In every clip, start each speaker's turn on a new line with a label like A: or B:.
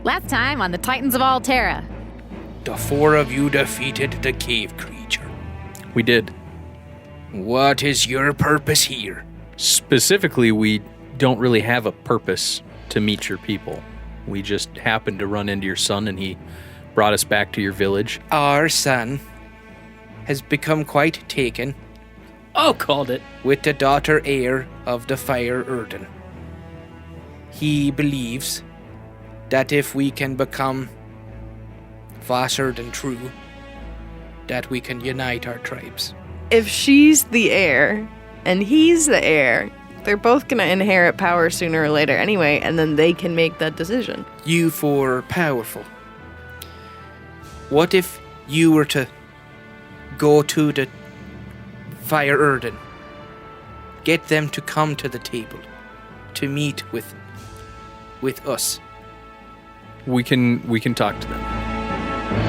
A: Last time on the Titans of Altera.
B: The four of you defeated the cave creature.
C: We did.
B: What is your purpose here?
C: Specifically, we don't really have a purpose to meet your people. We just happened to run into your son, and he brought us back to your village.
B: Our son has become quite taken
D: Oh, called it.
B: with the daughter heir of the Fyr Urden. He believes that if we can become Vas Urden true, that we can unite our tribes.
E: If she's the heir and he's the heir, they're both going to inherit power sooner or later anyway, and then they can make that decision.
B: You four powerful. What if you were to go to the Fyr Urden, get them to come to the table, to meet with us?
C: We can talk to them.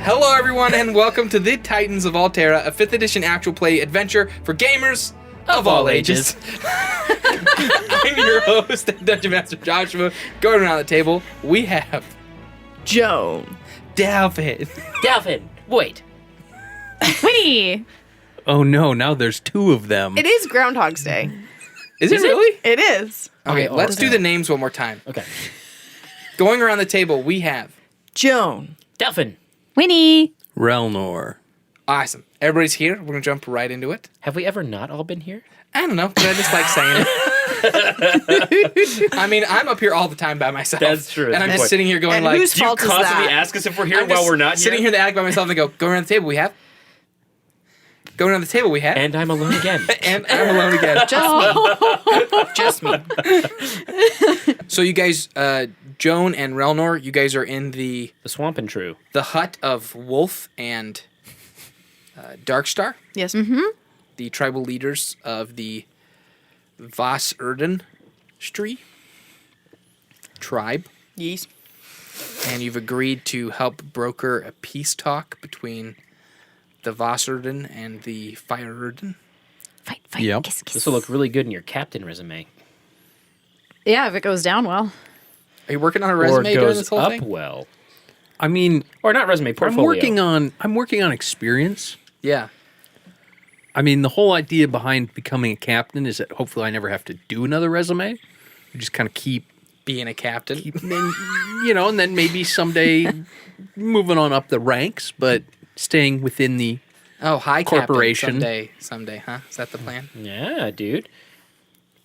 B: Hello everyone and welcome to the Titans of Altera, a 5th edition actual play adventure for gamers of all ages. I'm your host, Dungeon Master Joshua. Going around the table, we have
E: Joan.
B: Dalvin.
D: Wait.
A: Winnie!
C: Oh no, now there's two of them.
E: It is Groundhog's Day.
B: Is it really?
E: It is.
B: Okay, let's do the names one more time.
D: Okay.
B: Going around the table, we have
E: Joan.
D: Delphin.
A: Winnie!
C: Relnor.
B: awesome. Everybody's here. We're gonna jump right into it.
D: Have we ever not all been here?
B: I don't know, but I just like saying it. I mean, I'm up here all the time by myself.
D: That's true.
B: And
D: That's
B: I'm
D: a
B: just
D: point.
B: sitting here going
E: And
B: like,
E: whose
D: Do you
E: fault is
D: constantly
E: that?
D: ask us if we're here
B: I'm
D: while
B: just
D: we're not
B: sitting here in the attic by myself and go around the table. We have. Going around the table, we have.
D: And I'm alone again.
B: And I'm alone again.
E: Just me.
B: So you guys, Joan and Relnor, you guys are in the
D: The Swamp and True.
B: hut of Wolf and Darkstar,
E: Yes.
B: the tribal leaders of the Vas Urden Stri tribe.
E: Yes.
B: And you've agreed to help broker a peace talk between the Vas Urden and the Fyr Urden.
A: Fight,
C: Yep.
A: kiss, kiss.
D: This will look really good in your captain resume.
A: Yeah, if it goes down well.
B: Are you working on a
D: Or
B: resume during
D: goes
B: this whole
D: up
B: thing?
D: well.
C: I mean,
D: Or not resume, portfolio.
C: I'm working on experience.
B: Yeah.
C: I mean, the whole idea behind becoming a captain is that hopefully I never have to do another resume. I just kind of keep,
B: Being a captain.
C: and then maybe someday moving on up the ranks, but staying within the
B: High
C: corporation.
B: Captain someday, huh? Is that the plan?
D: Yeah, dude.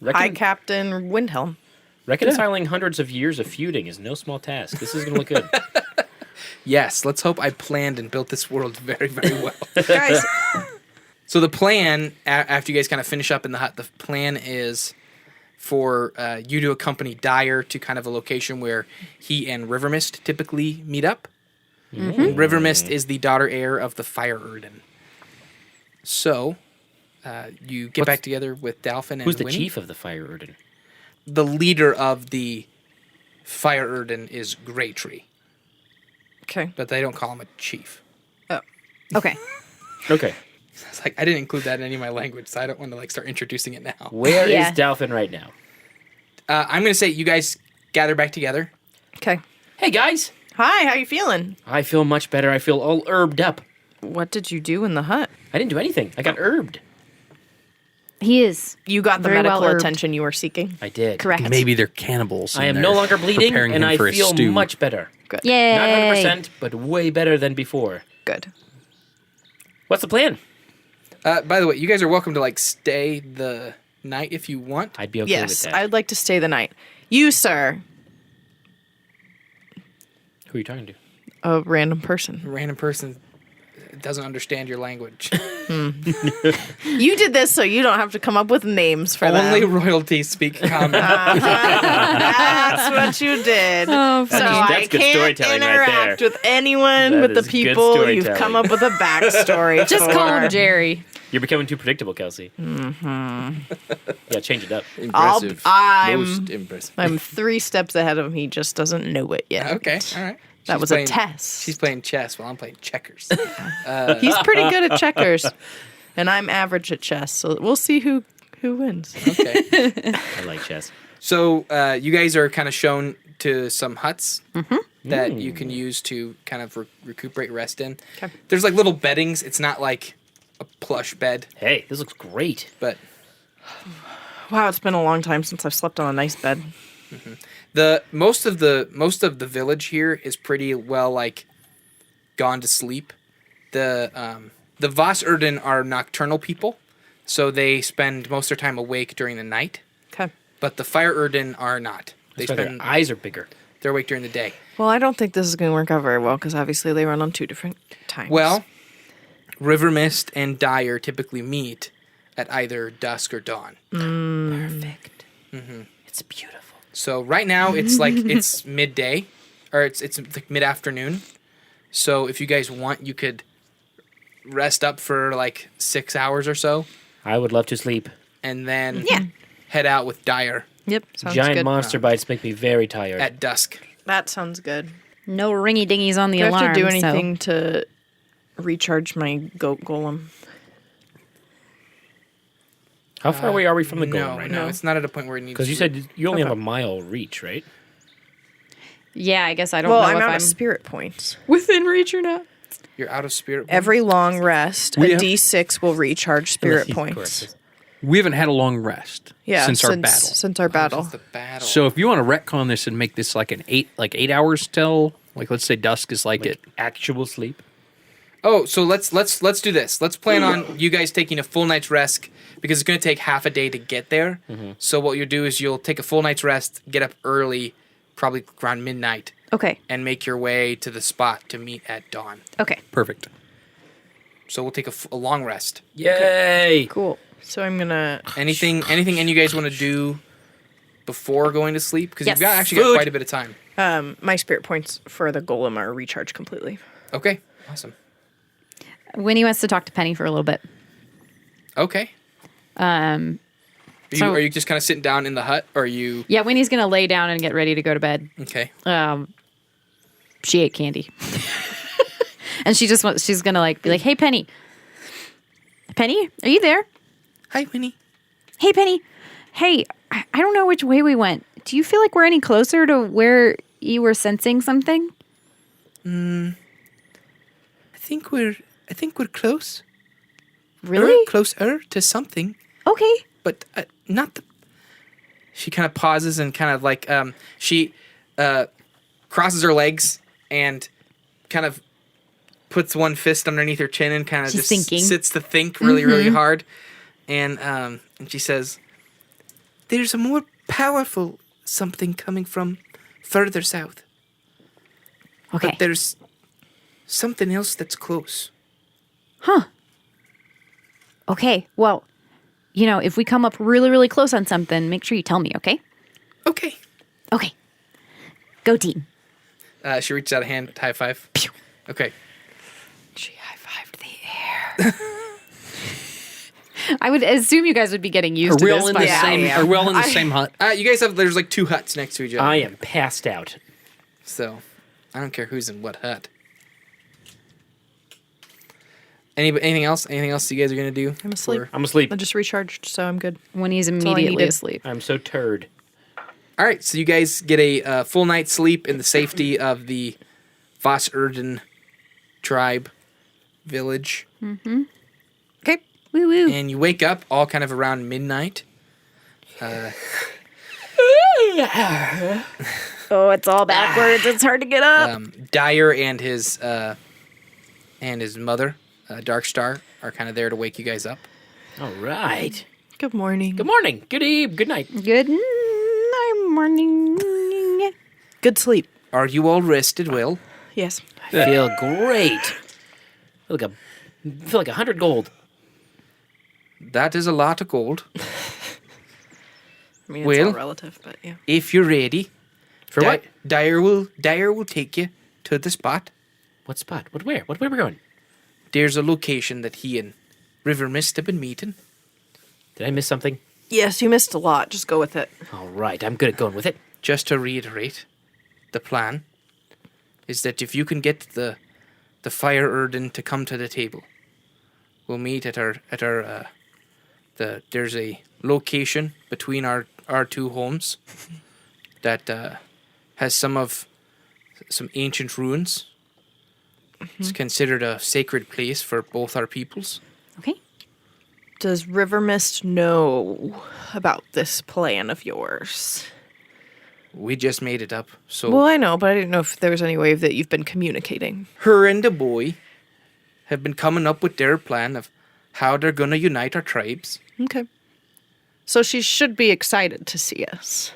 E: Hi, Captain Windhelm.
D: Reconciling hundreds of years of feuding is no small task. This is going to look good.
B: Yes, let's hope I planned and built this world very, very well.
E: Guys,
B: So the plan, after you guys kind of finish up in the hut, the plan is for you to accompany Dyer to kind of a location where he and Rivermist typically meet up. And Rivermist is the daughter heir of the Fyr Urden. So you get back together with Dalphin and
D: Who's the
B: Winnie.
D: chief of the Fyr Urden?
B: The leader of the Fyr Urden is Greytree,
E: okay.
B: but they don't call him a chief.
A: Okay.
D: Okay.
B: It's like I didn't include that in any of my language, so I don't want to start introducing it now.
D: Where is
A: Yeah.
D: Delphin right now?
B: I'm going to say you guys gather back together.
E: Okay.
D: Hey, guys.
E: Hi, how you feeling?
D: I feel much better. I feel all herbed up.
E: What did you do in the hut?
D: I didn't do anything. I got herbed.
A: He is.
E: You got the
A: Very
E: medical
A: well herbed.
E: attention you were seeking.
D: I did.
A: Correct.
C: maybe they're cannibals.
D: I
C: and
D: am no
C: they're
D: longer bleeding,
C: preparing
D: and
C: him
D: I
C: for a
D: feel
C: stew.
D: much better.
E: Good.
A: Yay.
D: Not 100%, but way better than before.
E: Good.
D: What's the plan?
B: By the way, you guys are welcome to stay the night if you want.
D: I'd be okay with
E: Yes,
D: that.
E: I'd like to stay the night. You, sir,
D: Who are you talking to?
E: a random person.
B: A random person doesn't understand your language.
E: You did this so you don't have to come up with names for
B: Only
E: them.
B: royalty speak common.
E: That's what you did.
A: Oh,
E: So
D: That's
E: I
D: good
E: can't
D: storytelling right
E: interact
D: there.
E: with anyone
D: That
E: but the
D: is good
E: people you've
D: storytelling.
E: come up with a backstory
A: Just
E: for.
A: call him Jerry.
D: You're becoming too predictable, Kelsey. Mm-hmm. Yeah, change it up.
B: Impressive.
E: I'm-
B: Most impressive.
E: I'm 3 steps ahead of him. He just doesn't know it yet.
B: Okay, all right.
E: That
B: She's
E: was
B: playing-
E: a test.
B: She's playing chess while I'm playing checkers.
E: He's pretty good at checkers. And I'm average at chess, so we'll see who wins.
B: Okay.
D: I like chess.
B: So you guys are kind of shown to some huts that you can use to kind of recuperate, rest in.
E: Okay.
B: There's like little beddings. It's not like a plush bed,
D: Hey, this looks great.
B: but
E: Wow, it's been a long time since I've slept on a nice bed.
B: the most of the village here is pretty well like gone to sleep. The Vas Urden are nocturnal people, so they spend most of their time awake during the night.
E: Okay.
B: But the Fyr Urden are not. They
D: That's why their
B: spend
D: eyes are bigger.
B: they're awake during the day.
E: Well, I don't think this is going to work out very well because obviously they run on 2 different times.
B: Well, River Mist and Dire typically meet at either dusk or dawn.
D: Perfect. It's beautiful.
B: So right now it's like it's midday, or it's like mid afternoon. So if you guys want, you could rest up for like 6 hours or so,
D: I would love to sleep.
B: and then head out with Dire
E: Yep, sounds
D: Giant
E: good.
D: monster bites make me very tired.
B: at dusk.
E: That sounds good.
A: No ringy dingies on the
E: Do I
A: alarm.
E: have to do
A: so-
E: anything to recharge my goat golem?
D: How far away are we from the goal
B: No,
D: right
B: no,
D: now?
B: it's not at a point where it needs.
D: Because you said you only have a mile reach, right?
A: Yeah, I guess I don't
E: Well,
A: know
E: I'm
A: if
E: out
A: I'm
E: of spirit points.
A: within reach or not.
B: you're out of spirit.
E: Every long rest,
C: We
E: a
C: have-
E: D6 will recharge spirit
D: Of
E: points.
D: course.
C: We haven't had a long rest
E: Yeah,
C: since our battle.
E: Since our battle.
B: the battle.
C: So if you want to retcon this and make this like 8 hours till, like let's say dusk is like it.
D: Actual sleep.
B: Oh, so let's do this. Let's plan on you guys taking a full night's rest because it's going to take half a day to get there. So what you'll do is you'll take a full night's rest, get up early, probably around midnight,
A: Okay.
B: and make your way to the spot to meet at dawn.
A: Okay.
C: Perfect.
B: So we'll take a long rest.
D: Yay!
A: Cool.
E: So I'm gonna.
B: Anything and you guys want to do before going to sleep? Because
A: Yes.
B: you've actually got
D: Food.
B: quite a bit of time.
E: My spirit points for the golem are recharged completely.
B: Okay, awesome.
A: Winnie wants to talk to Penny for a little bit.
B: Okay.
A: So-
B: Are you just kind of sitting down in the hut, or are you?
A: Yeah, Winnie's gonna lay down and get ready to go to bed.
B: Okay.
A: She ate candy, and she's gonna like be like, "Hey, Penny, Penny, are you there?
B: Hi, Winnie.
A: Hey, Penny, hey, I don't know which way we went. Do you feel like we're any closer to where you were sensing something?"
B: I think we're close.
A: Really?
B: Closer to something,
A: Okay.
B: but not the. She kind of pauses and kind of like she crosses her legs and kind of puts one fist underneath her chin and kind of
A: She's
B: just
A: thinking.
B: sits to think really hard, and she says, "There's a more powerful something coming from further south,
A: Okay.
B: but there's something else that's close."
A: Okay. Well, if we come up really, really close on something, make sure you tell me, okay?
B: Okay.
A: Okay. Go team.
B: She reaches out a hand, high five. Okay.
E: She high-fived the air.
A: I would assume you guys would be getting used to this.
C: in
A: by
C: the
A: now.
C: same? Are we all in the same hut?
B: You guys there's like 2 huts next to each other.
D: I am passed out.
B: So, I don't care who's in what hut. Anything else? Anything else you guys are going to do?
E: I'm asleep.
B: Or-
D: I'm asleep.
E: I just recharged, so I'm good.
A: Winnie's
E: all I
A: immediately
E: needed.
A: asleep.
D: I'm so turd.
B: All right, so you guys get a full night's sleep in the safety of the Vas Urden tribe village.
E: Okay.
A: Woo woo.
B: And you wake up all kind of around midnight.
A: Oh, it's all backwards. It's hard to get up.
B: Dire and his mother, Darkstar, are kind of there to wake you guys up.
D: All right.
E: Good morning.
D: Good morning. Good eve. Good night.
A: Good morning.
E: Good sleep.
B: Are you all rested, Will?
E: Yes.
D: I feel great. I feel like 100 gold.
B: That is a lot of gold.
E: I mean, it's all
B: Well-
E: relative, but yeah.
B: If you're ready,
D: For what?
B: Dire will take you to the spot.
D: What spot? What where? What way we're going?
B: There's a location that he and River Mist have been meeting.
D: Did I miss something?
E: Yes, you missed a lot. Just go with it.
D: All right. I'm good at going with it.
B: Just to reiterate, the plan is that if you can get the Fyr Urden to come to the table, we'll meet at our there's a location between our two homes that has some ancient ruins. It's considered a sacred place for both our peoples.
A: Okay.
E: Does River Mist know about this plan of yours?
B: We just made it up, so
E: Well, I know, but I didn't know if there was any way that you've been communicating.
B: her and the boy have been coming up with their plan of how they're gonna unite our tribes.
E: Okay. So she should be excited to see us.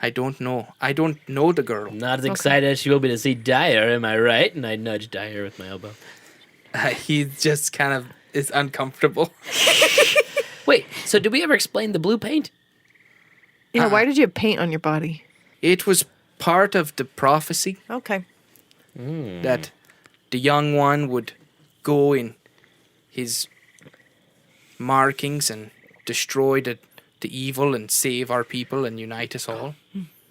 B: I don't know. I don't know the girl.
D: Not as excited as she will be to see Dyer, am I right? And I nudge Dyer with my elbow.
B: He just kind of is uncomfortable.
D: Wait, so did we ever explain the blue paint?
E: Yeah, why did you have paint on your body?
B: It was part of the prophecy
E: Okay.
B: that the young one would go in his markings and destroy the evil and save our people and unite us all.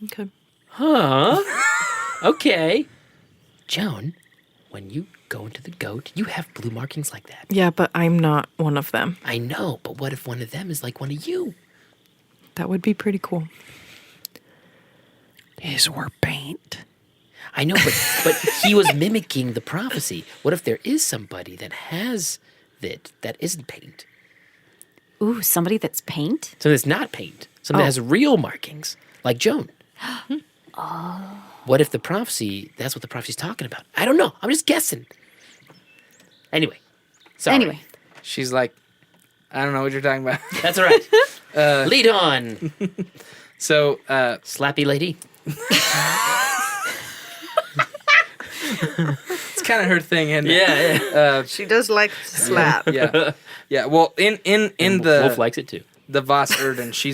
E: Okay.
D: Huh? Okay. Joan, when you go into the goat, you have blue markings like that.
E: Yeah, but I'm not one of them.
D: I know, but what if one of them is like one of you?
E: That would be pretty cool.
C: His were paint.
D: I know, but he was mimicking the prophecy. What if there is somebody that has that isn't paint?
A: Ooh, somebody that's paint?
D: So it's not paint. Something that has real markings, like Joan. What if the prophecy, that's what the prophecy's talking about? I don't know. I'm just guessing. Anyway. Sorry.
A: Anyway.
B: She's like, I don't know what you're talking about.
D: That's all right. Lead on,
B: So,
D: slappy lady.
B: it's kind of her thing, isn't it?
D: Yeah.
E: She does like to slap.
B: Yeah. Yeah. Well, in
D: And
B: the
D: Wolf likes it too.
B: the Vas Urden, she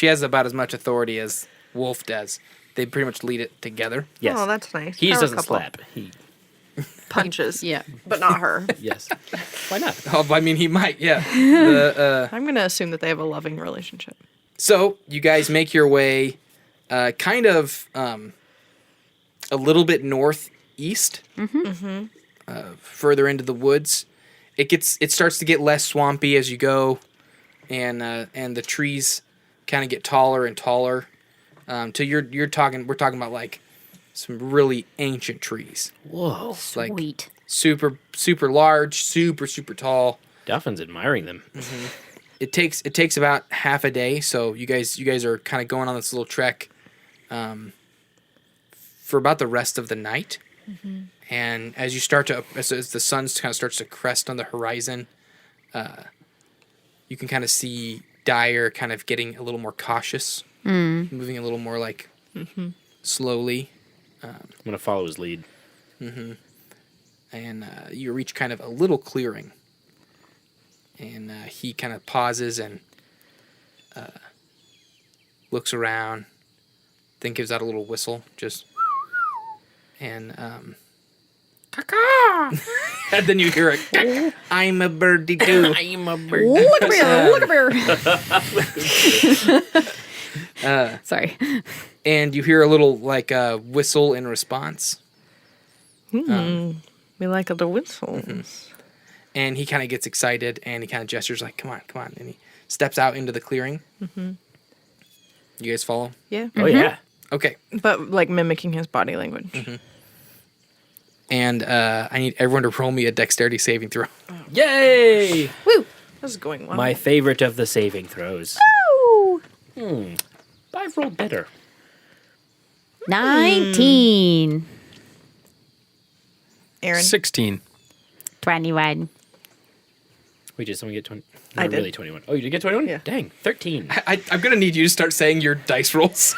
B: has about as much authority as Wolf does. They pretty much lead it together.
D: Yes.
E: Oh, that's nice.
D: He just
E: Power
D: doesn't
E: couple.
D: slap. He
E: Punches.
A: Yeah.
E: But not her.
D: yes. Why not?
B: Oh, I mean, he might. Yeah.
E: I'm going to assume that they have a loving relationship.
B: So you guys make your way, kind of a little bit northeast, further into the woods. It starts to get less swampy as you go, and the trees kind of get taller and taller. Till we're talking about like some really ancient trees,
D: Whoa.
B: like
A: Sweet.
B: super large, super tall.
D: Duffin's admiring them.
B: It takes about half a day, so you guys are kind of going on this little trek for about the rest of the night. And as you start to as the sun kind of starts to crest on the horizon, you can kind of see Dyer kind of getting a little more cautious, moving a little more like slowly,
D: I'm going to follow his lead.
B: and you reach kind of a little clearing. And he kind of pauses and looks around, then gives out a little whistle, just, and caca. And then you hear it. I'm a birdie too.
D: I'm a bird.
A: Sorry.
B: And you hear a little like whistle in response.
E: We like the whistles.
B: And he kind of gets excited and he kind of gestures like, come on. And he steps out into the clearing. You guys follow?
E: Yeah.
D: Oh, yeah.
B: Okay.
E: But like mimicking his body language.
B: And I need everyone to roll me a dexterity saving throw.
D: Yay!
A: Woo.
E: This is going well.
D: My favorite of the saving throws.
A: Woo.
D: I've rolled better.
A: 19.
E: Aaron.
C: 16.
A: 21.
D: Wait, did someone get 20?
E: I
D: Not
E: did.
D: really 21. Oh, you did get 21?
E: Yeah.
D: Dang, 13.
B: I'm going to need you to start saying your dice rolls.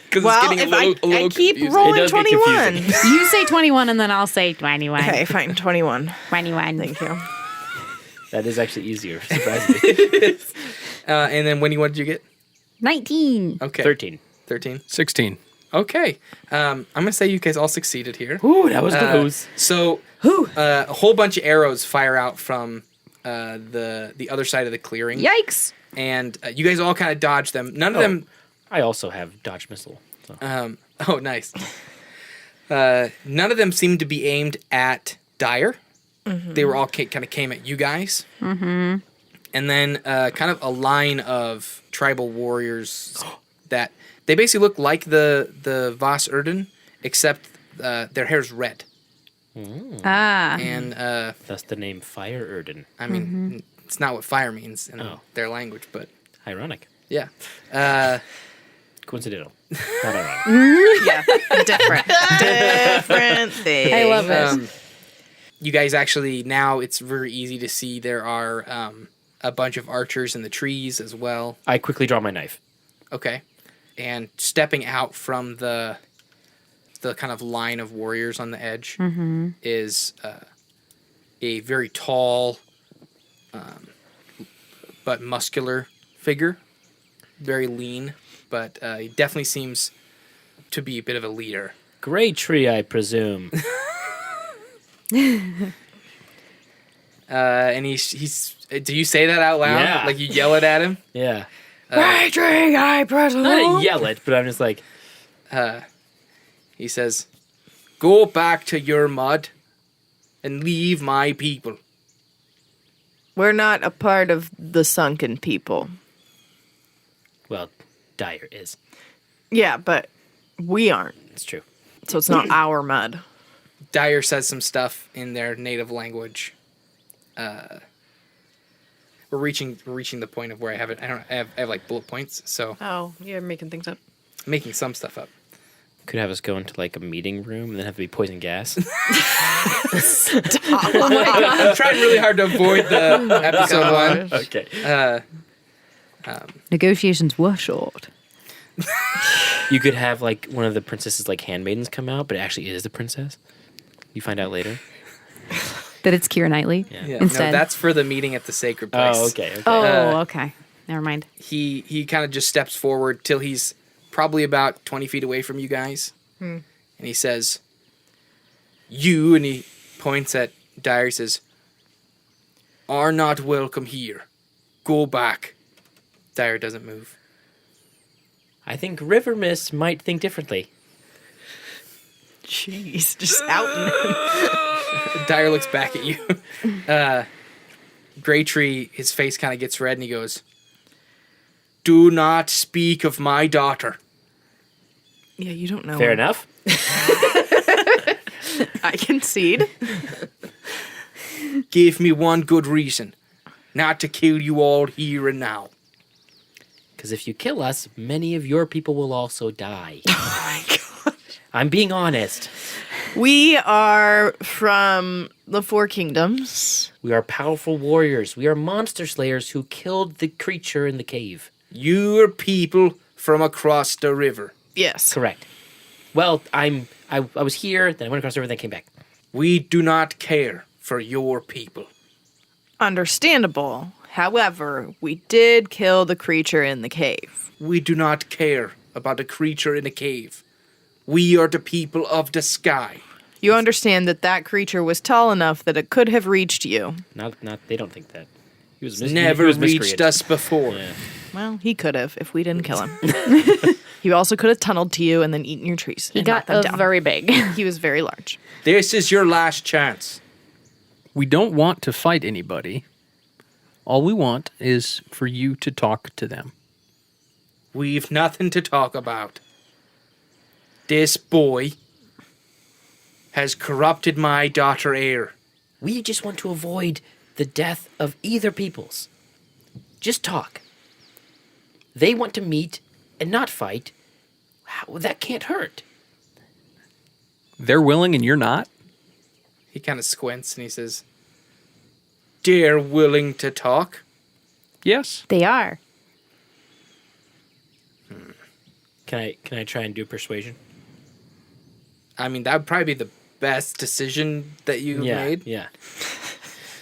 B: Because
E: Well,
B: it's getting
E: if
B: a little
E: I keep
B: confusing.
D: It
E: rolling
D: does get
E: 21.
A: You say 21 and then I'll say 21.
E: Okay, fine. 21.
A: 21.
E: Thank you.
D: That is actually easier, surprisingly.
B: And then what did you get?
A: 19.
B: Okay.
D: 13.
B: 13.
C: 16.
B: Okay. I'm going to say you guys all succeeded here.
D: Ooh, that was close.
B: So a whole bunch of arrows fire out from the other side of the clearing.
A: Yikes.
B: And you guys all kind of dodge them. None of them...
D: I also have dodge missile. So.
B: Oh, nice. None of them seem to be aimed at Dyer. They were all kind of came at you guys. Mm-hmm. And then kind of a line of tribal warriors that they basically look like the Vas Urden, except their hair's red.
A: Ah.
B: And
D: Thus the name Fyr Urden.
B: I mean, it's not what fire means in their language, but
D: Ironic.
B: yeah.
D: Coincidental. Not ironic.
E: Yeah, different thing.
A: I love it.
B: You guys actually, now it's very easy to see there are a bunch of archers in the trees as well.
D: I quickly draw my knife.
B: Okay. And stepping out from the kind of line of warriors on the edge is a very tall but muscular figure. Very lean, but he definitely seems to be a bit of a leader.
D: Greytree, I presume.
B: And he's do you say that out loud?
D: Yeah.
B: Like you yell it at him?
D: Yeah.
E: Greytree, I presume.
D: I didn't yell it, but I'm just like,
B: He says, "Go back to your mud and leave my people."
E: We're not a part of the sunken people.
D: well, Dyer is.
E: Yeah, but we aren't.
D: It's true.
E: So it's not our mud.
B: Dyer says some stuff in their native language. We're reaching the point of where I have it. I have like bullet points, so
E: Oh, you're making things up.
B: I'm making some stuff up.
D: Could have us go into like a meeting room and then have to be poison gas.
B: I'm trying really hard to avoid the episode one.
D: Okay.
A: Negotiations were short.
D: You could have like one of the princesses like handmaidens come out, but it actually is the princess. You find out later.
A: That it's Keira Knightley
B: Yeah,
A: instead.
B: no, that's for the meeting at the sacred place.
D: Oh, okay.
A: oh, okay. Never mind.
B: He kind of just steps forward till he's probably about 20 feet away from you guys. And he says, "You," and he points at Dyer, says, "are not welcome here. Go back." Dyer doesn't move.
D: I think River Miss might think differently.
E: Jeez, just out.
B: Dyer looks back at you. Greytree, his face kind of gets red, and he goes, "Do not speak of my daughter."
E: Yeah, you don't know.
D: Fair enough.
E: I concede.
B: Give me one good reason not to kill you all here and now.
D: Because if you kill us, many of your people will also die.
E: Oh my god.
D: I'm being honest.
E: We are from the Four Kingdoms.
D: We are powerful warriors. We are monster slayers who killed the creature in the cave.
B: You're people from across the river.
E: Yes.
D: Correct. Well, I was here, then I went across the river, then came back.
B: We do not care for your people.
E: Understandable. However, we did kill the creature in the cave.
B: We do not care about a creature in a cave. We are the people of the sky.
E: You understand that that creature was tall enough that it could have reached you.
D: Not. They don't think that. He was
B: Never
D: he was
B: reached
D: miscreant.
B: us before.
D: Yeah.
E: Well, he could have if we didn't kill him. He also could have tunneled to you and then eaten your trees.
A: He
E: and
A: got
E: knocked them down.
A: very big.
E: He was very large.
B: This is your last chance.
C: We don't want to fight anybody. All we want is for you to talk to them.
B: We've nothing to talk about. This boy has corrupted my daughter heir.
D: We just want to avoid the death of either peoples. Just talk. They want to meet and not fight. That can't hurt.
C: They're willing and you're not?
B: He kind of squints and he says, "They're willing to talk."
C: Yes.
A: They are.
D: Can I try and do persuasion?
B: I mean, that would probably be the best decision that you made
D: Yeah.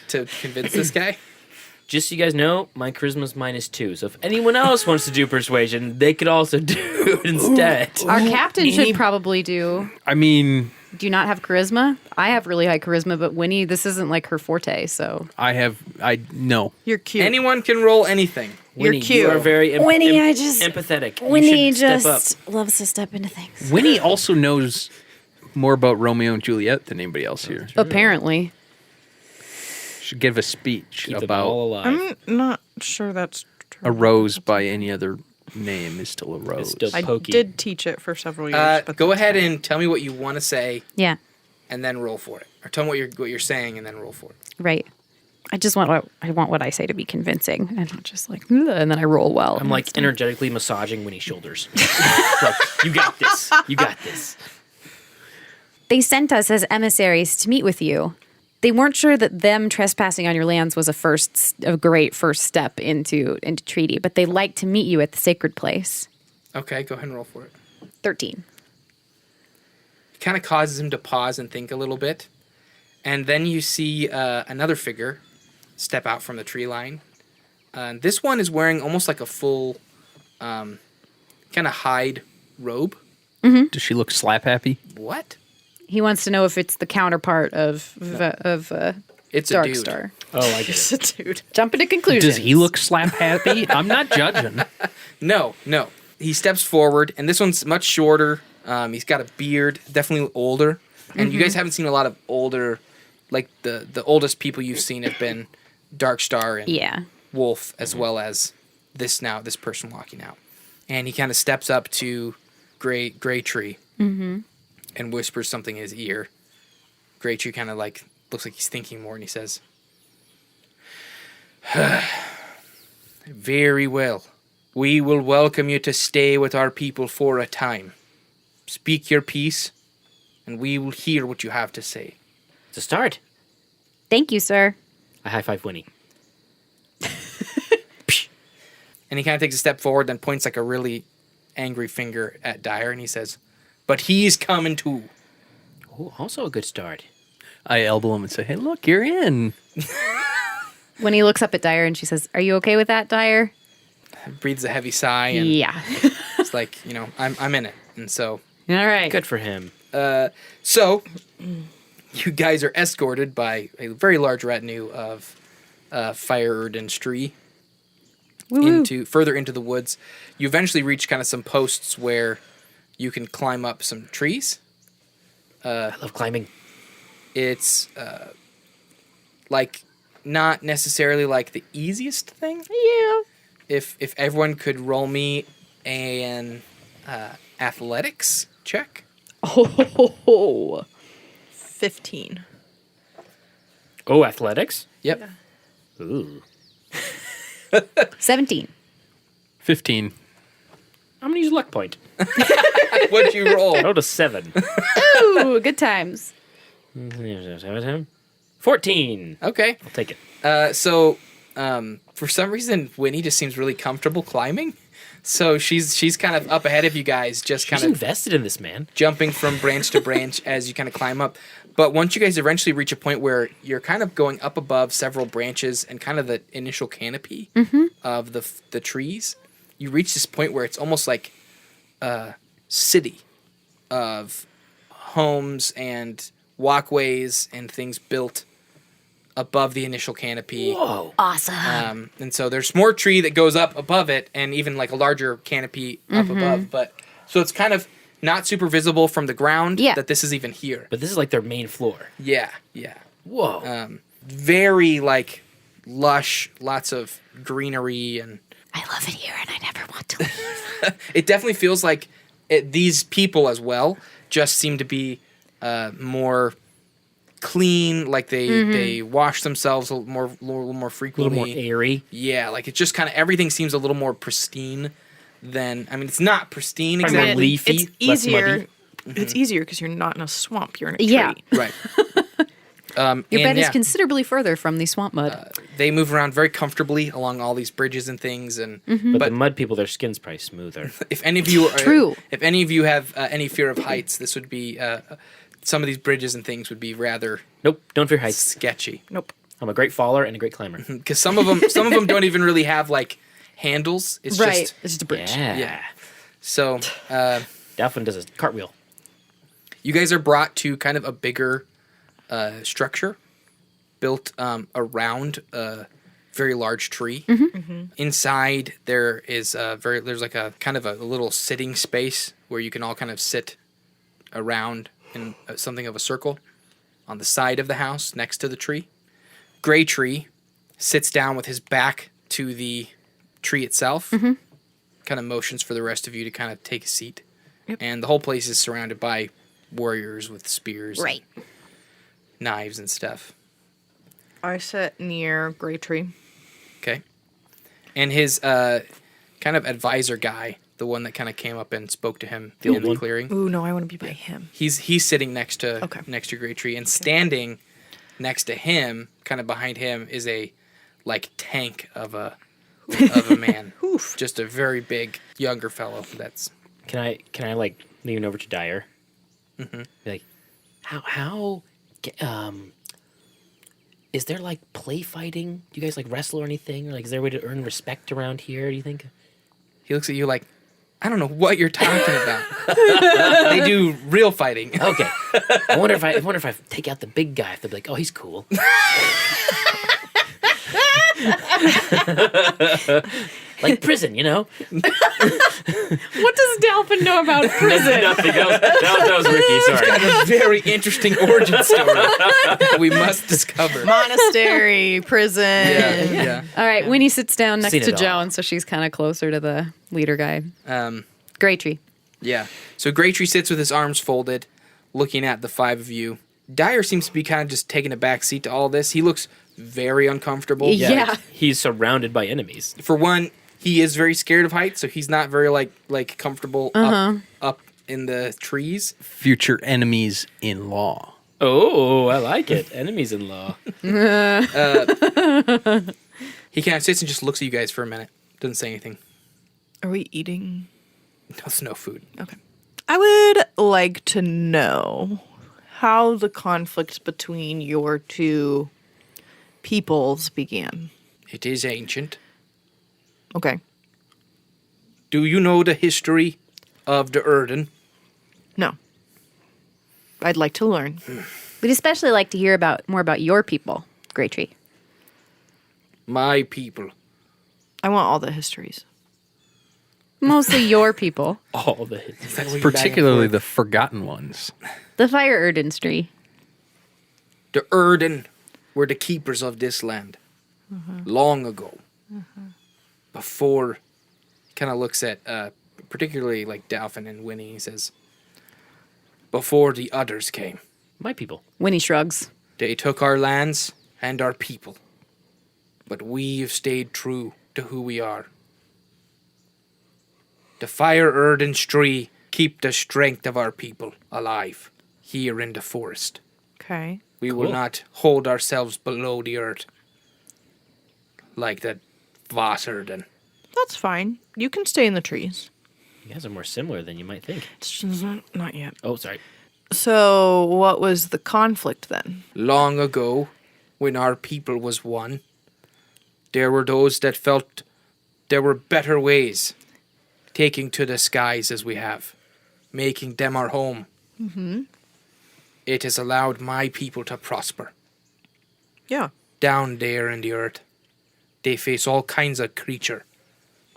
B: to convince this guy.
D: Just so you guys know, my charisma's -2. So if anyone else wants to do persuasion, they could also do it instead.
A: Our captain should probably do.
C: I mean,
A: Do you not have charisma? I have really high charisma, but Winnie, this isn't like her forte, so.
C: no.
E: You're cute.
B: Anyone can roll anything.
D: Winnie,
E: cute.
D: You are very
A: Winnie, I just-
D: empathetic.
A: Winnie
D: you should
A: just
D: step up.
A: loves to step into things.
C: Winnie also knows more about Romeo and Juliet than anybody else here.
A: Apparently.
C: Should give a speech
D: Keep them
C: about
D: all alive.
E: I'm not sure that's true.
C: a rose by any other name is still a rose.
D: still-
E: I
D: Pokey.
E: did teach it for several years. But
B: Go
E: that's
B: ahead
E: fine.
B: and tell me what you want to say,
A: Yeah.
B: and then roll for it. Or tell me what you're saying, and then roll for it.
A: Right. I just want what I say to be convincing, and not just like, "Ugh," and then I roll well.
D: I'm like energetically massaging Winnie's shoulders. Like, you got this. You got this.
A: They sent us as emissaries to meet with you. They weren't sure that them trespassing on your lands was a great first step into treaty, but they like to meet you at the sacred place.
B: Okay, go ahead and roll for it.
A: 13.
B: It kind of causes him to pause and think a little bit. And then you see another figure step out from the tree line. This one is wearing almost like a full kind of hide robe.
C: Does she look slap happy?
B: What?
A: He wants to know if it's the counterpart of
B: It's a
A: Dark
B: dude.
A: Star.
D: Oh, I get it.
E: It's a dude.
A: Jumping to conclusions.
C: Does he look slap happy? I'm not judging.
B: No. He steps forward, and this one's much shorter. He's got a beard, definitely older. And you guys haven't seen a lot of older, like the oldest people you've seen have been Dark Star and
A: Yeah.
B: Wolf, as well as this person walking out. And he kind of steps up to Greytree and whispers something in his ear. Greytree kind of like looks like he's thinking more, and he says, "Very well. We will welcome you to stay with our people for a time. Speak your piece, and we will hear what you have to say."
D: It's a start.
A: Thank you, sir.
D: I high five Winnie.
B: And he kind of takes a step forward, then points like a really angry finger at Dyer, and he says, "But he's coming too."
D: Oh, also a good start.
C: I elbow him and say, "Hey, look, you're in."
A: When he looks up at Dyer and she says, "Are you okay with that, Dyer?"
B: Breathes a heavy sigh, and
A: Yeah.
B: it's like, I'm in it. And so,
A: All right.
D: Good for him.
B: so you guys are escorted by a very large retinue of Fyr Urden Stri further into the woods. You eventually reach kind of some posts where you can climb up some trees.
D: I love climbing.
B: It's like not necessarily like the easiest thing.
A: Yeah.
B: If everyone could roll me an athletics check.
A: Oh.
E: 15.
D: Oh, athletics?
B: Yep.
D: Ooh.
A: 17.
C: 15.
D: I'm going to use luck point.
B: What'd you roll?
D: I rolled a 7.
A: Ooh, good times.
D: 14.
B: Okay.
D: I'll take it.
B: So for some reason, Winnie just seems really comfortable climbing. So she's kind of up ahead of you guys, just
D: She's
B: kind of
D: invested in this, man.
B: jumping from branch to branch as you kind of climb up. But once you guys eventually reach a point where you're kind of going up above several branches and kind of the initial canopy of the trees, you reach this point where it's almost like a city of homes and walkways and things built above the initial canopy.
D: Whoa.
A: Awesome.
B: And so there's more tree that goes up above it, and even like a larger canopy up above. But so it's kind of not super visible from the ground that this is even here.
D: But this is like their main floor.
B: Yeah.
D: Whoa.
B: Very like lush, lots of greenery, and
A: I love it here and I never want to leave.
B: it definitely feels like these people as well just seem to be more clean, like they wash themselves a little more
D: a
B: frequently.
D: little more airy.
B: Yeah, like it just kind of everything seems a little more pristine than it's not pristine
D: Probably
B: exactly.
D: more leafy,
E: It's
D: less
E: easier.
D: muddy.
E: It's easier because you're not in a swamp. You're in a tree.
A: Yeah.
B: Right.
A: Your
B: and
A: bed is
B: yeah,
A: considerably further from the swamp mud.
B: they move around very comfortably along all these bridges and things, and
D: But,
B: but
D: the mud people, their skin's probably smoother.
B: if any of you
A: True.
B: if any of you have any fear of heights, this would be some of these bridges and things would be rather
D: Nope, don't fear heights.
B: sketchy,
E: Nope.
D: I'm a great faller and a great climber.
B: because some of them don't even really have like handles. It's
A: Right.
B: just
A: It's just a bridge.
B: yeah. So
D: Delphin does a cartwheel.
B: you guys are brought to kind of a bigger structure built around a very large tree. Inside there is there's like a kind of a little sitting space where you can all kind of sit around in something of a circle on the side of the house next to the tree. Greytree sits down with his back to the tree itself, kind of motions for the rest of you to kind of take a seat.
E: Yep.
B: And the whole place is surrounded by warriors with spears,
A: Right.
B: and knives and stuff.
E: I sit near Greytree.
B: Okay. And his kind of advisor guy, the one that kind of came up and spoke to him in the clearing.
E: Ooh, no, I want to be by him.
B: He's sitting next to
E: Okay.
B: Greytree, and standing next to him, kind of behind him, is a like tank of a man. Just a very big younger fellow. That's
D: Can I like lean over to Dyer? Mm-hmm. Be like, how is there like play fighting? Do you guys like wrestle or anything? Or like, is there a way to earn respect around here? Do you think?
B: he looks at you like, I don't know what you're talking about. They do real fighting.
D: Okay. I wonder if I take out the big guy, if they'll be like, oh, he's cool. Like prison, you know?
A: What does Dalphin know about prison?
D: Nothing. That was Ricky. Sorry.
B: Got a very interesting origin story that we must discover.
E: Monastery, prison.
B: Yeah.
A: All right, Winnie sits down next
D: Seen
A: to
D: it all.
A: Joan, so she's kind of closer to the leader guy. Greytree.
B: Yeah. So Greytree sits with his arms folded, looking at the five of you. Dyer seems to be kind of just taking a back seat to all this. He looks very uncomfortable.
A: Yeah.
D: He's surrounded by enemies.
B: For one, he is very scared of heights, so he's not very like comfortable up in the trees.
C: Future enemies in law.
D: Oh, I like it. Enemies in law.
B: He kind of sits and just looks at you guys for a minute. Doesn't say anything.
E: Are we eating?
B: There's no food.
E: Okay. I would like to know how the conflict between your two peoples began.
B: It is ancient.
E: Okay.
B: Do you know the history of the Urden?
E: No. I'd like to learn.
A: We'd especially like to hear more about your people, Greytree.
B: My people.
E: I want all the histories.
A: Mostly your people.
D: All the hits.
C: Particularly the forgotten ones.
A: The Fyr Urden Stri.
B: The Urden were the keepers of this land. Long ago. Before, kind of looks at, particularly like Dalphin and Winnie, he says, before the others came.
D: My people.
A: Winnie shrugs.
B: They took our lands and our people. But we've stayed true to who we are. The Fyr Urden Stri keep the strength of our people alive here in the forest.
E: Okay.
B: We will not hold ourselves below the earth like the Vas Urden.
E: That's fine. You can stay in the trees.
D: You guys are more similar than you might think.
E: Not yet.
D: Oh, sorry.
E: So, what was the conflict then?
B: Long ago, when our people was one, there were those that felt there were better ways, taking to the skies as we have, making them our home. It has allowed my people to prosper.
E: Yeah.
B: Down there in the earth, they face all kinds of creature.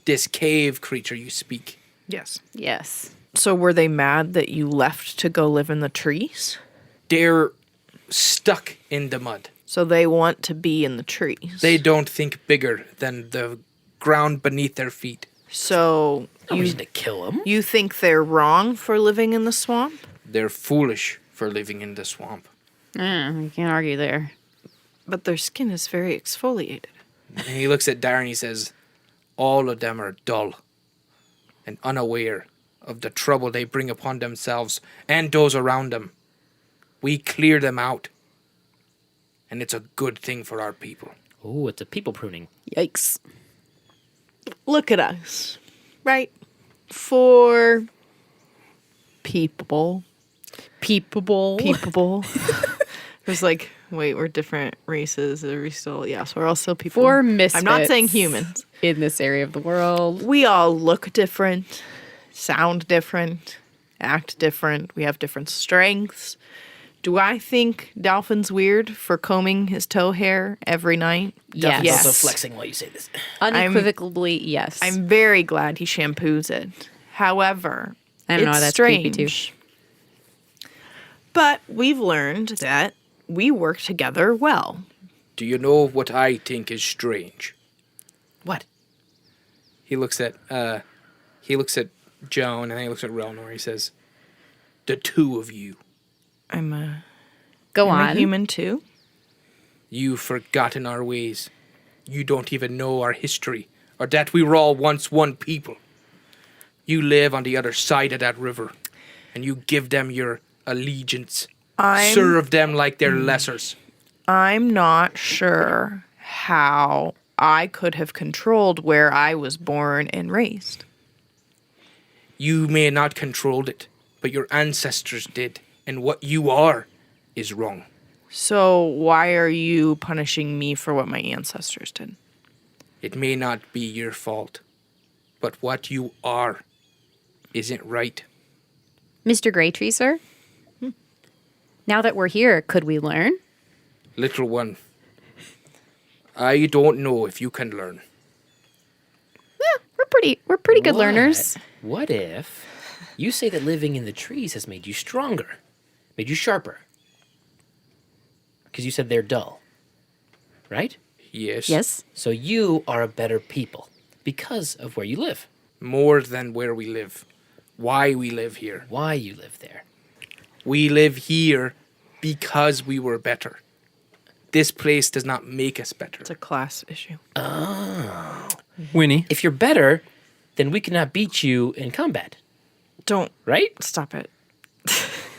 B: This cave creature you speak.
E: Yes.
A: Yes.
E: So, were they mad that you left to go live in the trees?
B: They're stuck in the mud.
E: So, they want to be in the trees.
B: They don't think bigger than the ground beneath their feet.
E: So,
D: No reason to kill them.
E: you think they're wrong for living in the swamp?
B: They're foolish for living in the swamp.
A: You can't argue there.
E: But their skin is very exfoliated.
B: And he looks at Darren and he says, all of them are dull and unaware of the trouble they bring upon themselves and those around them. We clear them out. And it's a good thing for our people.
D: Oh, it's a people pruning.
A: Yikes.
E: Look at us. Right? For people.
A: Peepable.
E: People. It was like, wait, we're different races. Are we still? Yes, we're all still people.
A: For misfits.
E: I'm not saying humans.
A: In this area of the world.
E: We all look different, sound different, act different. We have different strengths. Do I think Dolphin's weird for combing his toe hair every night?
A: Yes.
E: Yes.
D: Also flexing while you say this.
A: Unequivocally, yes.
E: I'm very glad he shampoos it. However,
A: I don't know,
E: it's
A: that's
E: strange.
A: creepy too.
E: But we've learned that we work together well.
B: Do you know what I think is strange?
D: What?
B: He looks at Joan, and then he looks at Relnor. He says, "The two of you,
E: I'm a
A: Go
E: I'm a
A: on.
E: human too.
B: you've forgotten our ways. You don't even know our history, or that we were all once one people. You live on the other side of that river, and you give them your allegiance. Serve them like they're lessers.
E: I'm not sure how I could have controlled where I was born and raised.
B: You may not control it, but your ancestors did, and what you are is wrong.
E: So why are you punishing me for what my ancestors did?
B: It may not be your fault, but what you are isn't right."
A: Mr. Greytree, sir? Now that we're here, could we learn?
B: Little one, I don't know if you can learn.
A: We're pretty good learners.
D: What if you say that living in the trees has made you stronger, made you sharper? Because you said they're dull, right?
B: Yes.
A: Yes.
D: So you are a better people because of where you live,
B: More than where we live. Why we live here.
D: why you live there.
B: We live here because we were better. This place does not make us better.
E: It's a class issue.
C: Winnie,
D: If you're better, then we cannot beat you in combat,
E: Don't
D: right?
E: stop it.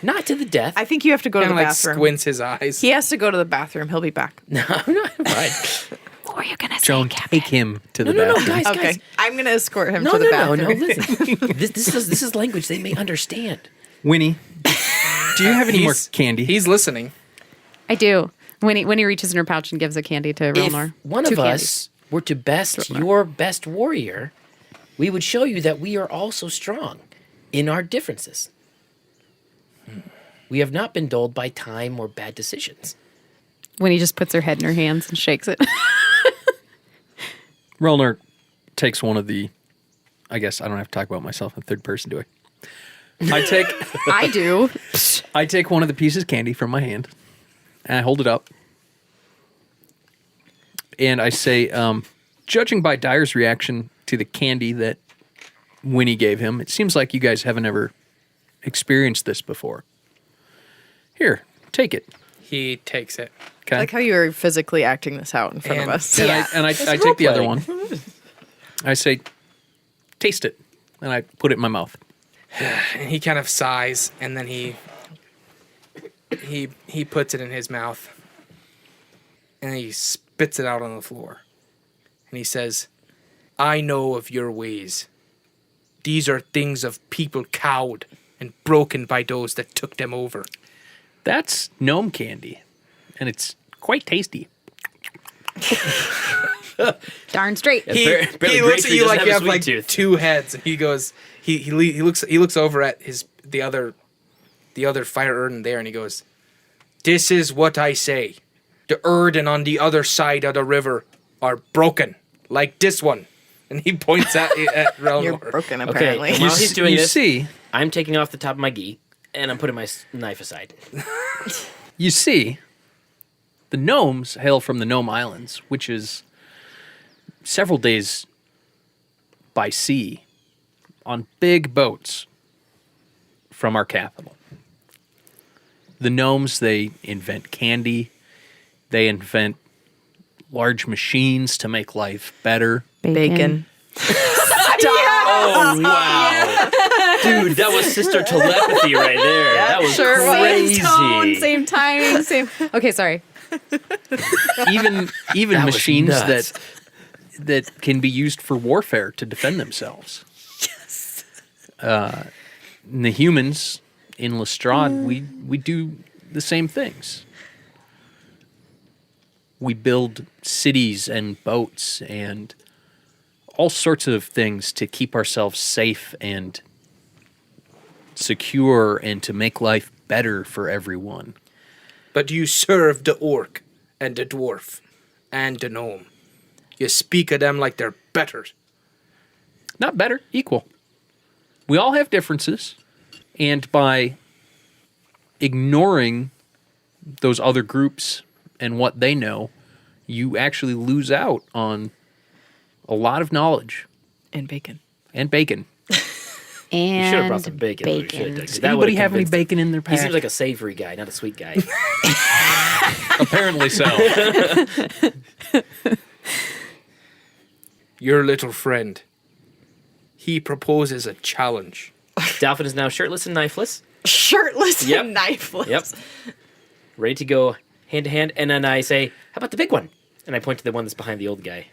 D: Not to the death.
E: I think you have to go to
B: Kind
E: the
B: of like
E: bathroom.
B: squints his eyes.
E: He has to go to the bathroom. He'll be back.
D: No, right.
A: What were you going to say,
C: Joan,
A: Captain?
C: take him to the
D: No,
C: bathroom.
D: guys,
E: Okay,
D: guys.
E: I'm gonna escort him
D: No,
E: to the
D: no,
E: bathroom.
D: listen. This is language they may understand.
C: Winnie, do you have any more
B: He's-
C: candy?
B: He's listening.
A: I do. When he reaches in her pouch and gives a candy to
D: If
A: Relnor.
D: one
A: Two
D: of
A: candies.
D: us were to best your best warrior, we would show you that we are also strong in our differences. We have not been dulled by time or bad decisions.
A: When he just puts her head in her hands and shakes it.
C: Relnor takes one of the. I guess I don't have to talk about myself in third person, do I?
A: I do.
C: I take one of the pieces of candy from my hand, and I hold it up, and I say, judging by Dyer's reaction to the candy that Winnie gave him, it seems like you guys haven't ever experienced this before. Here, take it.
B: He takes it.
C: Okay.
E: I like how you were physically acting this out in front
B: And-
E: of us.
C: And I take the other one. I say, taste it, and I put it in my mouth.
B: And he kind of sighs, and then he puts it in his mouth, and he spits it out on the floor. And he says, "I know of your ways. These are things of people cowed and broken by those that took them over.
C: That's gnome candy, and it's quite tasty.
A: Darn straight.
B: He
D: Barely
B: looks at
D: Greytree
B: you
D: doesn't
B: like
D: have
B: you
D: a
B: have
D: sweet
B: like
D: tooth.
B: two heads, and he goes. He looks over at the other Fyr Urden there, and he goes, "This is what I say. The Urden on the other side of the river are broken, like this one." And he points at Relnor.
E: You're broken,
D: Okay,
E: apparently.
D: and while he's doing
C: you
D: this,
C: see,
D: I'm taking off the top of my gi, and I'm putting my knife aside.
C: you see, the gnomes hail from the Gnome Islands, which is several days by sea on big boats from our capital. The gnomes, they invent candy. They invent large machines to make life better.
E: Bacon.
D: Oh, wow. Dude, that was sister telepathy right there. That was
E: sure was.
D: crazy.
A: Same tone, same timing, same. Okay, sorry.
C: Even
D: That was
C: machines
D: nuts.
C: that can be used for warfare to defend themselves. Yes. And the humans in Lestrade, we do the same things. We build cities and boats and all sorts of things to keep ourselves safe and secure and to make life better for everyone.
B: But you serve the orc and the dwarf and the gnome. You speak of them like they're better.
C: Not better, equal. We all have differences, and by ignoring those other groups and what they know, you actually lose out on a lot of knowledge
E: And bacon.
C: and bacon.
A: And
D: You should have brought some bacon.
A: bacon.
C: Does anybody have any bacon in their pack?
D: He seems like a savory guy, not a sweet guy.
C: Apparently so.
B: Your little friend. He proposes a challenge.
D: Dolphin is now shirtless and knifeless.
E: Shirtless
D: Yep.
E: and knifeless.
D: Yep. Ready to go hand to hand. And then I say, how about the big one? And I point to the one that's behind the old guy.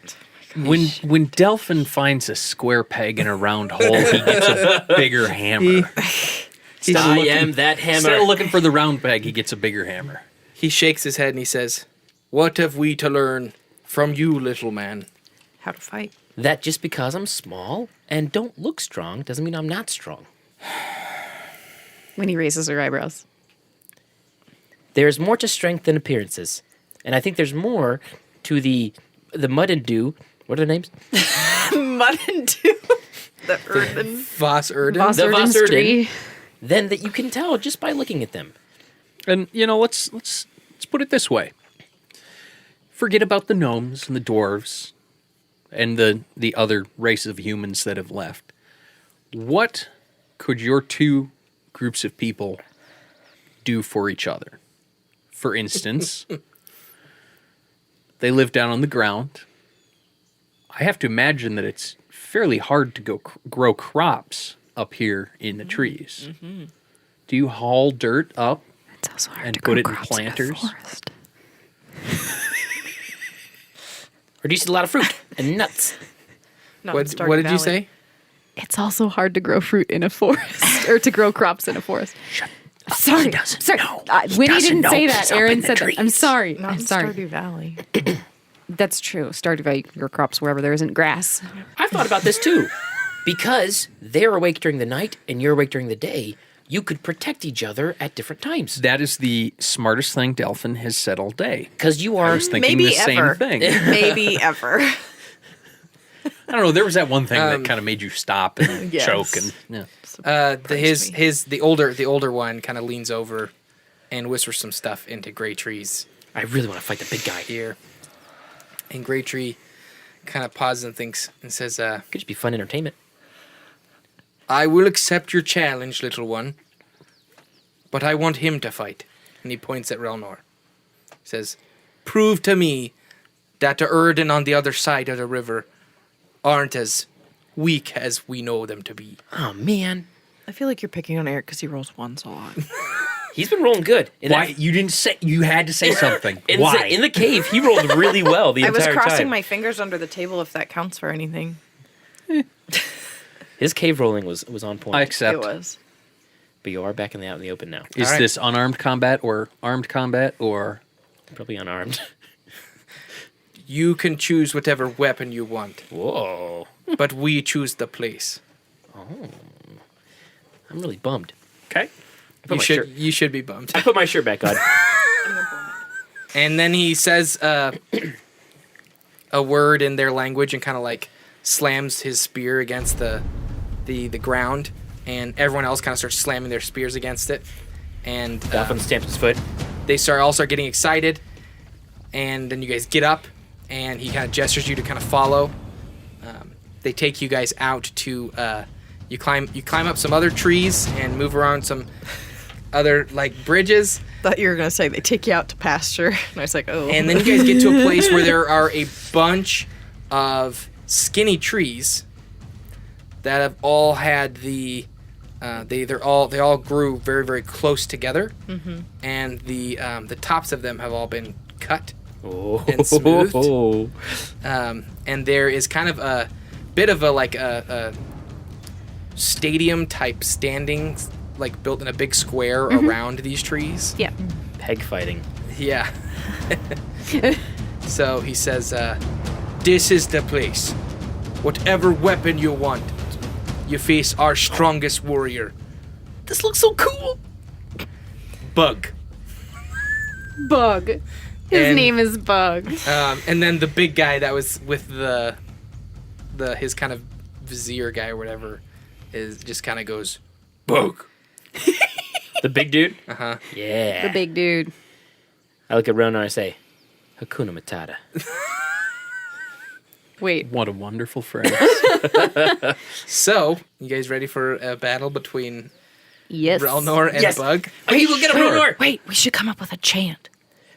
C: When Delphin finds a square peg in a round hole, he gets a bigger hammer.
D: I am that
C: Instead
D: hammer.
C: of looking for the round peg, he gets a bigger hammer.
B: He shakes his head and he says, "What have we to learn from you, little man?"
E: How to fight.
D: That just because I'm small and don't look strong doesn't mean I'm not strong.
A: When he raises her eyebrows.
D: There's more to strength than appearances. And I think there's more to the mud and dew. What are their names?
E: Mud and dew. The Urden.
B: Vas Urden.
A: Vas
D: The
A: Urden
D: Vas Urden.
A: Stri.
D: Then that you can tell just by looking at them.
C: And let's put it this way. Forget about the gnomes and the dwarves and the other race of humans that have left. What could your two groups of people do for each other? For instance, they live down on the ground. I have to imagine that it's fairly hard to grow crops up here in the trees.
E: Mm-hmm.
C: Do you haul dirt up
A: It's also hard
C: and
A: to
C: put
A: grow
C: it in
A: crops
C: planters?
A: a forest.
D: Or do you see a lot of fruit and nuts?
E: Not in
B: What
E: Stardew
B: did you
E: Valley.
B: say?
A: It's also hard to grow fruit in a forest or to grow crops in a forest. Sorry, sorry. Winnie didn't say that. Aaron said that. I'm sorry.
E: Not
A: I'm
E: in
A: sorry.
E: Stardew Valley.
A: That's true. Stardew Valley, you can grow crops wherever there isn't grass.
D: I've thought about this too. Because they're awake during the night and you're awake during the day, you could protect each other at different times.
C: That is the smartest thing Delphin has said all day.
D: Because you
C: I
D: are
C: was thinking
E: Maybe
C: the same
E: ever.
C: thing.
E: Maybe ever.
C: I don't know. There was that one thing that kind of made you stop and
E: Yes.
C: choke, and yeah.
B: The older one kind of leans over and whispers some stuff into Greytree's
D: I really want to fight the big guy.
B: ear. And Greytree kind of pauses and thinks and says,
D: Could just be fun entertainment.
B: "I will accept your challenge, little one, but I want him to fight." And he points at Relnor. He says, "Prove to me that the Urden on the other side of the river aren't as weak as we know them to be."
D: Oh, man.
E: I feel like you're picking on Eric because he rolls ones a lot.
D: He's been rolling good. In
C: Why
D: that-
C: you didn't say? You had to say something.
D: in,
C: Why?
D: The, in the cave, he rolled really well the
E: I was
D: entire
E: crossing
D: time.
E: my fingers under the table if that counts for anything.
D: His cave rolling was on point.
C: I accept.
E: It was.
D: But you are back out in the open now.
C: Is
B: All right.
C: this unarmed combat or armed combat or?
D: Probably unarmed.
B: You can choose whatever weapon you want,
D: Whoa.
B: but we choose the place.
D: I'm really bummed.
C: Okay.
B: You should be bummed.
D: I put my shirt back on.
B: And then he says a word in their language and kind of like slams his spear against the ground, and everyone else kind of starts slamming their spears against it. And
D: Dolphin stamps his foot.
B: they all start getting excited, and then you guys get up, and he kind of gestures you to kind of follow. They take you guys out to you climb up some other trees and move around some other like bridges.
E: Thought you were going to say they take you out to pasture. And I was like, oh.
B: And then you guys get to a place where there are a bunch of skinny trees that have all had they all grew very, very close together, and the tops of them have all been cut and smoothed. And there is kind of a bit of a stadium type standing, like built in a big square around these trees.
A: Yeah.
D: Peg fighting.
B: Yeah. So he says, "This is the place. Whatever weapon you want, you face our strongest warrior,
D: This looks so cool.
B: Bug."
A: Bug. His
B: And-
A: name is Bug.
B: And then the big guy that was with his kind of vizier guy or whatever is just kind of goes, "Bug."
D: The big dude?
B: Uh-huh.
D: Yeah.
A: The big dude.
D: I look at Rona and I say, Hakuna Matata.
E: Wait,
C: What a wonderful phrase.
B: So, you guys ready for a battle between
A: Yes.
B: Relnor and
D: Yes.
B: Bug?
D: Okay, we'll get a Relnor.
E: wait, we should come up with a chant.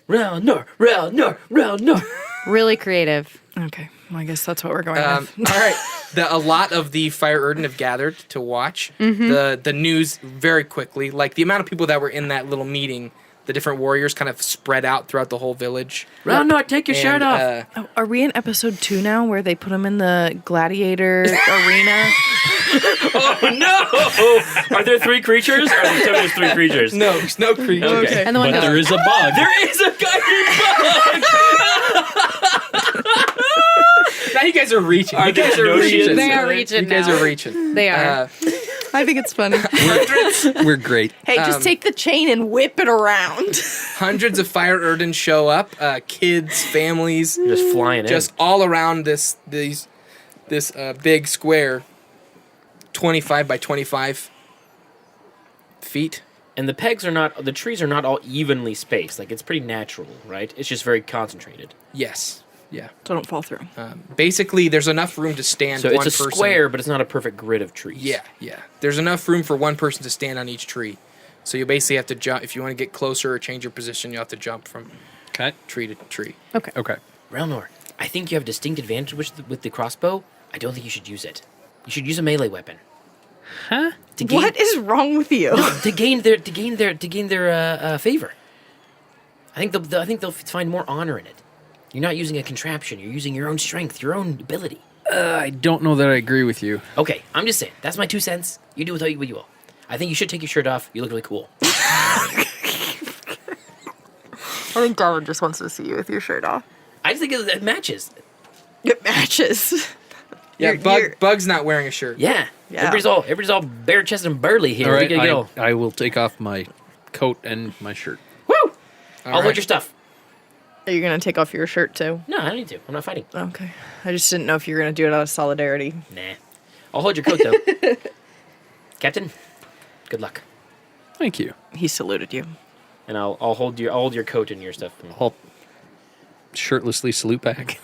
D: Relnor, Relnor, Relnor.
A: Really creative.
E: Okay, well, I guess that's what we're going
B: All
E: with.
B: right. A lot of the Fyr Urden have gathered to watch the news very quickly. Like the amount of people that were in that little meeting, the different warriors kind of spread out throughout the whole village.
D: Relnor, take your shirt
B: And,
D: off.
E: Oh, are we in episode 2 now where they put him in the gladiator arena?
D: Oh no! Are there 3 creatures? Or are there there's 3 creatures?
B: No, there's no creature.
D: Okay.
A: And the one
C: But
A: that
C: there is a bug.
D: There is a guy
B: Now you guys are reaching.
D: Are
B: You
D: they
B: guys are
D: Genosians?
B: reaching.
A: They are reaching
B: You guys
A: now.
B: are reaching.
A: They are.
E: I think it's funny.
C: We're great.
E: Hey, just take the chain and whip it around.
B: Hundreds of Fyr Urden show up. Kids, families,
D: Just flying
B: just all around this big square, 25 by 25 feet.
D: And the pegs are not, the trees are not all evenly spaced. Like, it's pretty natural, right? It's just very concentrated.
B: Yes. Yeah.
E: So don't fall through.
B: Basically, there's enough room to stand
D: So
B: one
D: it's a
B: person.
D: square, but it's not a perfect grid of trees.
B: Yeah, yeah. There's enough room for one person to stand on each tree. So you basically have to jump. If you want to get closer or change your position, you have to jump from
C: Okay.
B: tree to tree.
C: Okay.
D: Relnor, I think you have distinct advantage with the crossbow. I don't think you should use it. You should use a melee weapon.
C: Huh?
D: To gain,
E: What is wrong with you?
D: to gain their favor. I think they'll find more honor in it. You're not using a contraption. You're using your own strength, your own ability.
C: I don't know that I agree with you.
D: Okay, I'm just saying. That's my 2 cents. You do with what you will. I think you should take your shirt off. You look really cool.
E: I think Darwin just wants to see you with your shirt off.
D: I just think it matches.
E: It matches.
B: Yeah,
E: You're-
B: Bug's not wearing a shirt.
D: Yeah.
E: Yeah.
D: Everybody's all bare chested and burly here.
C: All right,
D: We gotta go.
C: I will take off my coat and my shirt.
D: Woo!
B: All
D: I'll
B: right.
D: hold your stuff.
E: Are you going to take off your shirt too?
D: No, I don't need to. I'm not fighting.
E: Okay. I just didn't know if you were going to do it out of solidarity.
D: Nah. I'll hold your coat though. Captain, good luck.
C: Thank you.
E: He saluted you.
D: And I'll hold your coat and your stuff.
C: I'll shirtlessly salute back.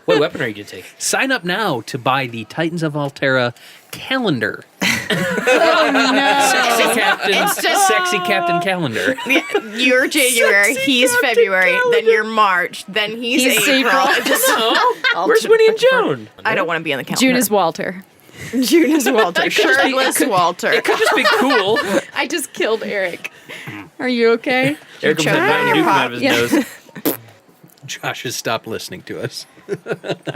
D: What weapon are you gonna take?
C: Sign up now to buy the Titans of Altera calendar. Sexy Captain calendar.
E: You're January, he's February, then you're March, then he's April.
D: Where's Winnie and Joan?
E: I don't want to be on the calendar.
A: June is Walter.
E: June is Walter. Shirtless Walter.
D: It could just be cool.
A: I just killed Eric. Are you okay?
D: Eric comes out
E: choking on
D: and
E: your
D: Duke out
E: pop.
D: of his
A: Yeah.
D: nose.
C: Josh has stopped listening to us.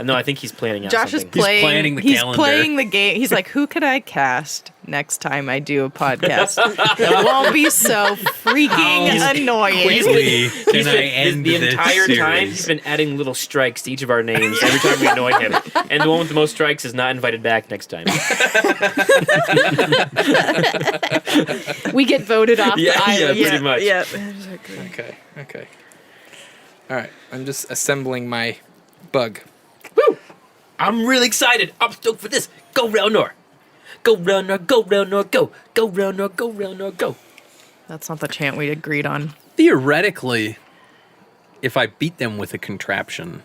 D: No, I think he's planning out
E: Josh is
D: something.
E: playing.
C: planning the
E: He's
C: calendar.
E: playing the game. He's like, who could I cast next time I do a podcast that won't be so freaking annoying?
C: Quickly can I end
D: the
C: this
D: entire
C: series?
D: time he's been adding little strikes to each of our names every time we annoy him. And the one with the most strikes is not invited back next time.
A: We get voted off the island.
D: pretty much.
E: Yeah.
B: Okay. All right. I'm just assembling my Bug.
D: Woo! I'm really excited. I'm stoked for this. Go Relnor. Go Relnor, go Relnor, go. Go Relnor, go Relnor, go.
E: That's not the chant we agreed on.
C: Theoretically, if I beat them with a contraption,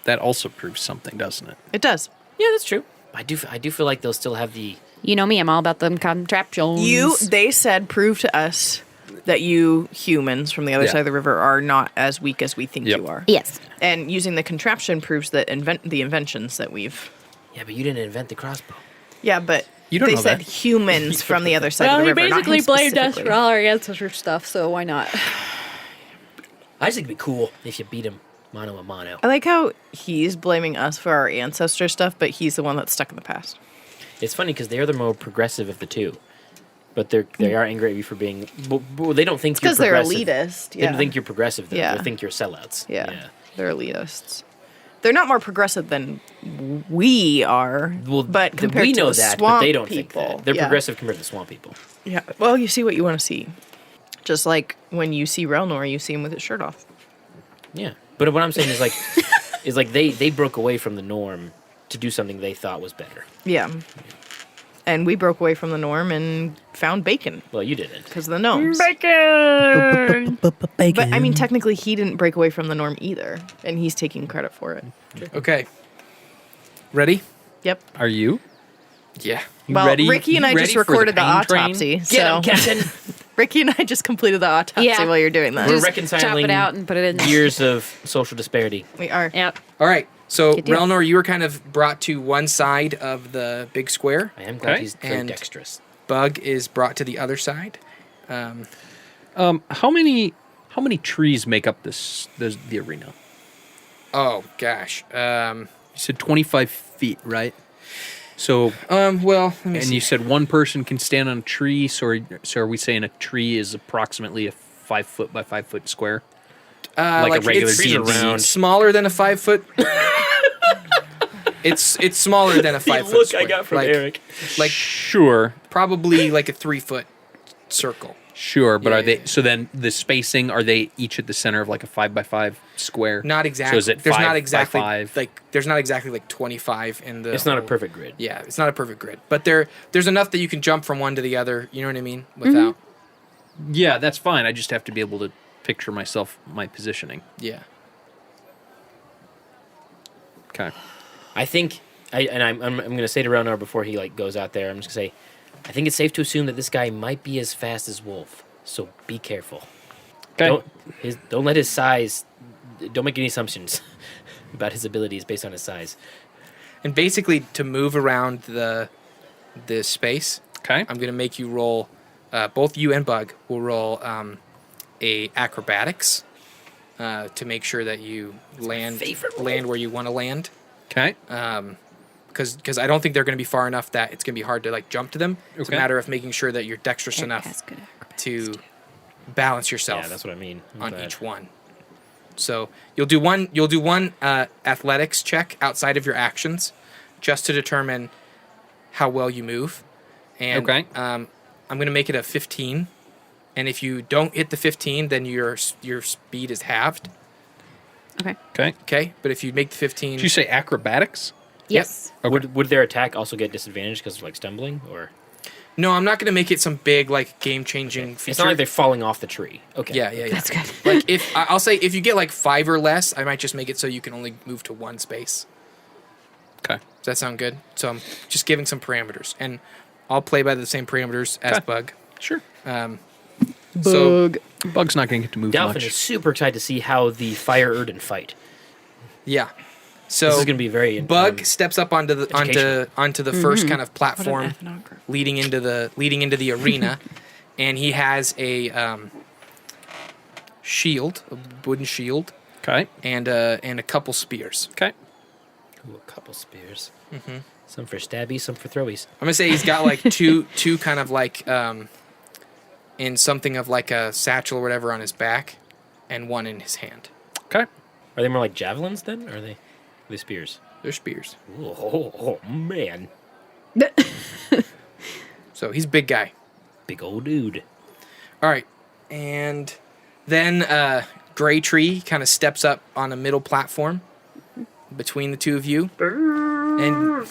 C: that also proves something, doesn't it?
E: It does.
D: Yeah, that's true. I do feel like they'll still have the...
A: You know me, I'm all about them contraptions.
E: They said, prove to us that you humans from the other
C: Yeah.
E: side of the river are not as weak as we think
C: Yep.
E: you are.
A: Yes.
E: And using the contraption proves that the inventions that we've.
D: Yeah, but you didn't invent the crossbow.
E: Yeah, but
C: You don't
E: they
C: know
E: said
C: that.
E: humans from the other side of the river. not him specifically.
A: all our ancestor stuff, so why not?
D: I just think it'd be cool if you beat him mano a mano.
E: I like how he's blaming us for our ancestor stuff, but he's the one that's stuck in the past.
D: It's funny because they're the more progressive of the two. But they are angry at you for being... Well, they don't think you're
E: Because they're
D: progressive.
E: elitist.
D: They
E: Yeah.
D: don't think you're progressive, though.
E: Yeah.
D: They think you're sellouts.
E: Yeah. They're elitists. They're not more progressive than we are.
D: Well,
E: but compared
D: we know
E: to the
D: that,
E: swamp
D: but they don't
E: people,
D: think that. They're
E: yeah.
D: progressive compared to the swamp people.
E: Yeah. Well, you see what you want to see. Just like when you see Relnor, you see him with his shirt off.
D: Yeah. But what I'm saying is like, they broke away from the norm to do something they thought was better.
E: Yeah. And we broke away from the norm and found bacon
D: Well, you didn't.
E: because of the gnomes.
C: Bacon.
E: But I mean, technically, he didn't break away from the norm either, and he's taking credit for it.
B: Okay. Ready?
E: Yep.
C: Are you?
B: Yeah.
C: You
E: Well,
C: ready?
E: Ricky and I
C: You
E: just
C: ready for
E: recorded the
C: pain train?
E: autopsy.
D: Get
E: So
D: him, Captain.
E: Ricky and I just completed the autopsy
A: Yeah.
E: while you're doing that.
D: We're
A: Just
D: reconciling
A: chop it out and put it in.
D: years of social disparity.
E: We are.
A: Yep.
B: All right. So,
A: Good deal.
B: Relnor, you were kind of brought to one side of the big square.
D: I am glad
C: Okay.
D: he's very
B: And-
D: dexterous.
B: Bug is brought to the other side.
C: How many trees make up the arena?
B: Oh, gosh.
C: You said 25 feet, right? So,
B: Well, let me
C: and
B: see.
C: you said one person can stand on a tree. So are we saying a tree is approximately a 5 foot by 5 foot square? like a regular
B: it's
C: D&D.
D: round.
B: smaller than a 5 foot. It's smaller than a 5 foot square. Like
C: Sure,
B: probably like a 3 foot circle.
C: sure. But
B: Yeah,
C: are they?
B: yeah.
C: So then the spacing, are they each at the center of like a 5 by 5 square?
B: Not exactly.
C: So is it
B: there's
C: 5
B: not
C: by
B: exactly
C: 5?
B: like there's not exactly like 25 in the.
D: It's not a
B: whole-
D: perfect grid.
B: Yeah, it's not a perfect grid, but there's enough that you can jump from one to the other. You know what I mean? Without.
C: Yeah, that's fine. I just have to be able to picture my positioning.
B: Yeah.
C: Okay.
D: I think, I'm going to say to Ronar before he goes out there, I'm just going to say, I think it's safe to assume that this guy might be as fast as Wolf. So be careful.
C: Okay.
D: Don't let his size. Don't make any assumptions about his abilities based on his size.
B: And basically, to move around the space,
C: Okay.
B: I'm gonna make you roll. Both you and Bug will roll a acrobatics to make sure that you land
D: favorite roll.
B: where you want to land.
C: Okay.
B: Because I don't think they're going to be far enough that it's going to be hard to jump to them. It's a
C: Okay.
B: matter of making sure that you're dexterous enough to balance yourself
D: Yeah, that's what I mean. I'm
B: on
D: glad.
B: each one. So you'll do one athletics check outside of your actions, just to determine how well you move. And
C: Okay.
B: I'm going to make it a 15, and if you don't hit the 15, then your speed is halved.
A: Okay.
C: Okay.
B: Okay, but if you make the 15,
C: Did you say acrobatics?
A: Yes.
C: Okay.
D: Would their attack also get disadvantaged because of stumbling, or
B: no, I'm not going to make it some big game changing feature.
D: it's not like they're falling off the tree? Okay.
B: Yeah.
A: That's good.
B: Like I'll say if you get 5 or less, I might just make it so you can only move to one space.
C: Okay.
B: Does that sound good? So I'm just giving some parameters, and I'll play by the same parameters as
C: Okay.
B: Bug.
C: Sure.
B: So
C: Bug's not going to get to move
D: Dalphin
C: much.
D: is super excited to see how the Fyr Urden fight.
B: yeah, so
D: This is going to be very
B: Bug steps up onto the
D: educational.
B: first kind of
E: What an
B: platform
E: ethnographer.
B: leading into the arena, and he has a shield, a wooden shield,
C: Okay.
B: and a couple spears.
C: Okay.
D: Ooh, a couple spears. Mm-hmm. Some for stabbies, some for throwies.
B: I'm gonna say he's got two kind of in something of a satchel or whatever on his back, and one in his hand.
C: Okay.
D: Are they more like javelins then, or are they spears?
B: They're spears.
D: Ooh, oh, man,
B: So he's a big guy.
D: big old dude.
B: All right, and then Greytree kind of steps up on a middle platform between the two of you, and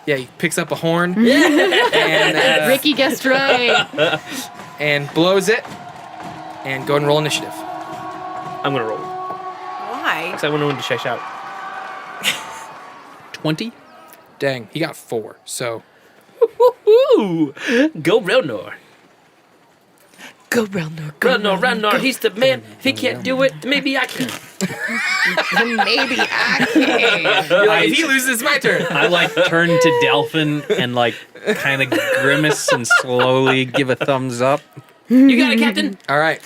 B: yeah, he picks up a horn and
A: Ricky guessed right.
B: and blows it, and go and roll initiative.
D: I'm gonna roll
E: Why?
D: because I want to know when to check out.
C: 20.
B: Dang, he got 4. So
D: Ooh, go Relnor.
E: Go Relnor.
D: Relnor, he's the man. If he can't do it, maybe I can.
E: Maybe I can.
B: if he loses, it's my turn.
C: I turn to Delphin and kind of grimace and slowly give a thumbs up.
D: You got it, Captain.
B: All right,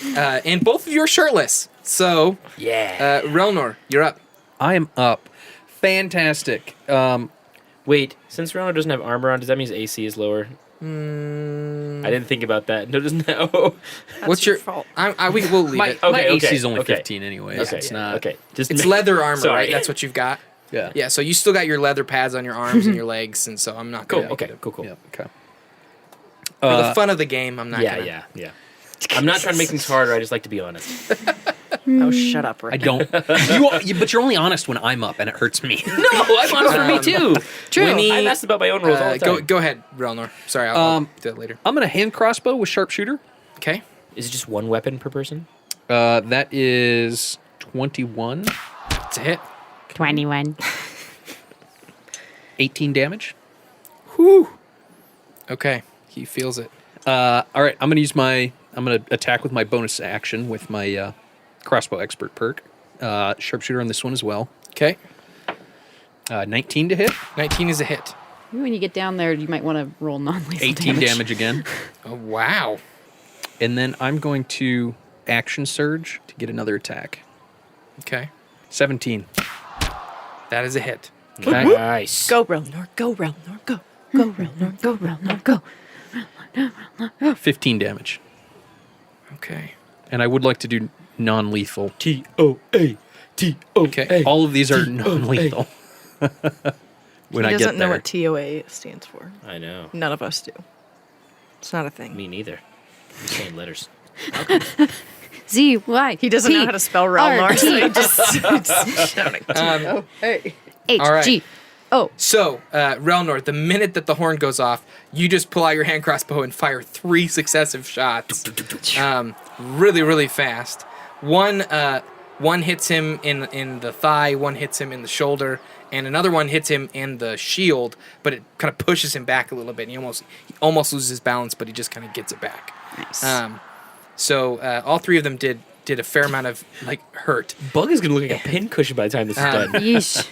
B: and both of you are shirtless. So
D: Yeah.
B: Relnor, you're up.
C: I am up. Fantastic.
D: Wait, since Relnor doesn't have armor on, does that mean his AC is lower? I didn't think about that. No, doesn't know.
B: What's your
E: fault.
B: we'll leave it.
C: My
D: Okay,
C: AC is only
D: okay.
C: 15 anyways.
D: Okay,
C: It's not.
D: Okay, just
B: It's
D: ma-
B: leather armor,
D: Sorry.
B: right? That's what you've got.
C: Yeah.
B: Yeah, so you still got your leather pads on your arms and your legs, and so I'm not
D: Cool.
B: gonna
D: Okay. Cool.
C: Yeah. Okay.
B: For the fun of the game, I'm not
D: Yeah.
B: gonna.
D: Yeah. Yeah. I'm not trying to make things harder. I just like to be honest.
E: Oh, shut up, Rick.
C: I don't. But you're only honest when I'm up, and it hurts me.
D: No, I'm honest for me too.
A: True.
B: Winnie,
D: I'm asked about my own rules all the time.
B: go ahead, Relnor. Sorry, I'll do that later.
C: I'm gonna hand crossbow with sharpshooter.
B: Okay.
D: Is it just one weapon per person?
C: That is 21,
B: It's a hit.
A: 21.
C: 18 damage.
B: Okay. He feels it.
C: All right, I'm gonna attack with my bonus action with my crossbow expert perk. Sharpshooter on this one as well.
B: Okay.
C: 19 to hit.
B: 19 is a hit.
A: Maybe when you get down there, you might want to roll non-lethal
C: 18 damage again.
B: Oh, wow.
C: And then I'm going to action surge to get another attack.
B: Okay.
C: 17.
B: That is a hit.
C: Okay.
D: Nice.
E: Go, Relnor. Go, Relnor. Go. Go, Relnor. Go, Relnor. Go.
C: 15 damage.
B: Okay.
C: And I would like to do non-lethal.
D: T-O-A. T-O-A.
B: Okay.
C: All of these are non-lethal. When
E: He
C: I
E: doesn't
C: get
E: know
C: there.
E: what TOA stands for.
D: I know.
E: None of us do. It's not a thing.
D: Me neither. I'm saying letters.
A: Z, Y.
E: He doesn't know how to spell Relnor, so he just shouting.
B: Um,
E: Hey.
A: H,
B: All right.
A: G, O.
B: So, Relnor, the minute that the horn goes off, you just pull out your hand crossbow and fire 3 successive shots. Really, really fast. One hits him in the thigh, one hits him in the shoulder, and another one hits him in the shield, but it kind of pushes him back a little bit, and he almost loses his balance, but he just kind of gets it back.
A: Nice.
B: So all 3 of them did a fair amount of hurt.
D: Bug is going to look like a pincushion by the time this is done.
A: Yeesh.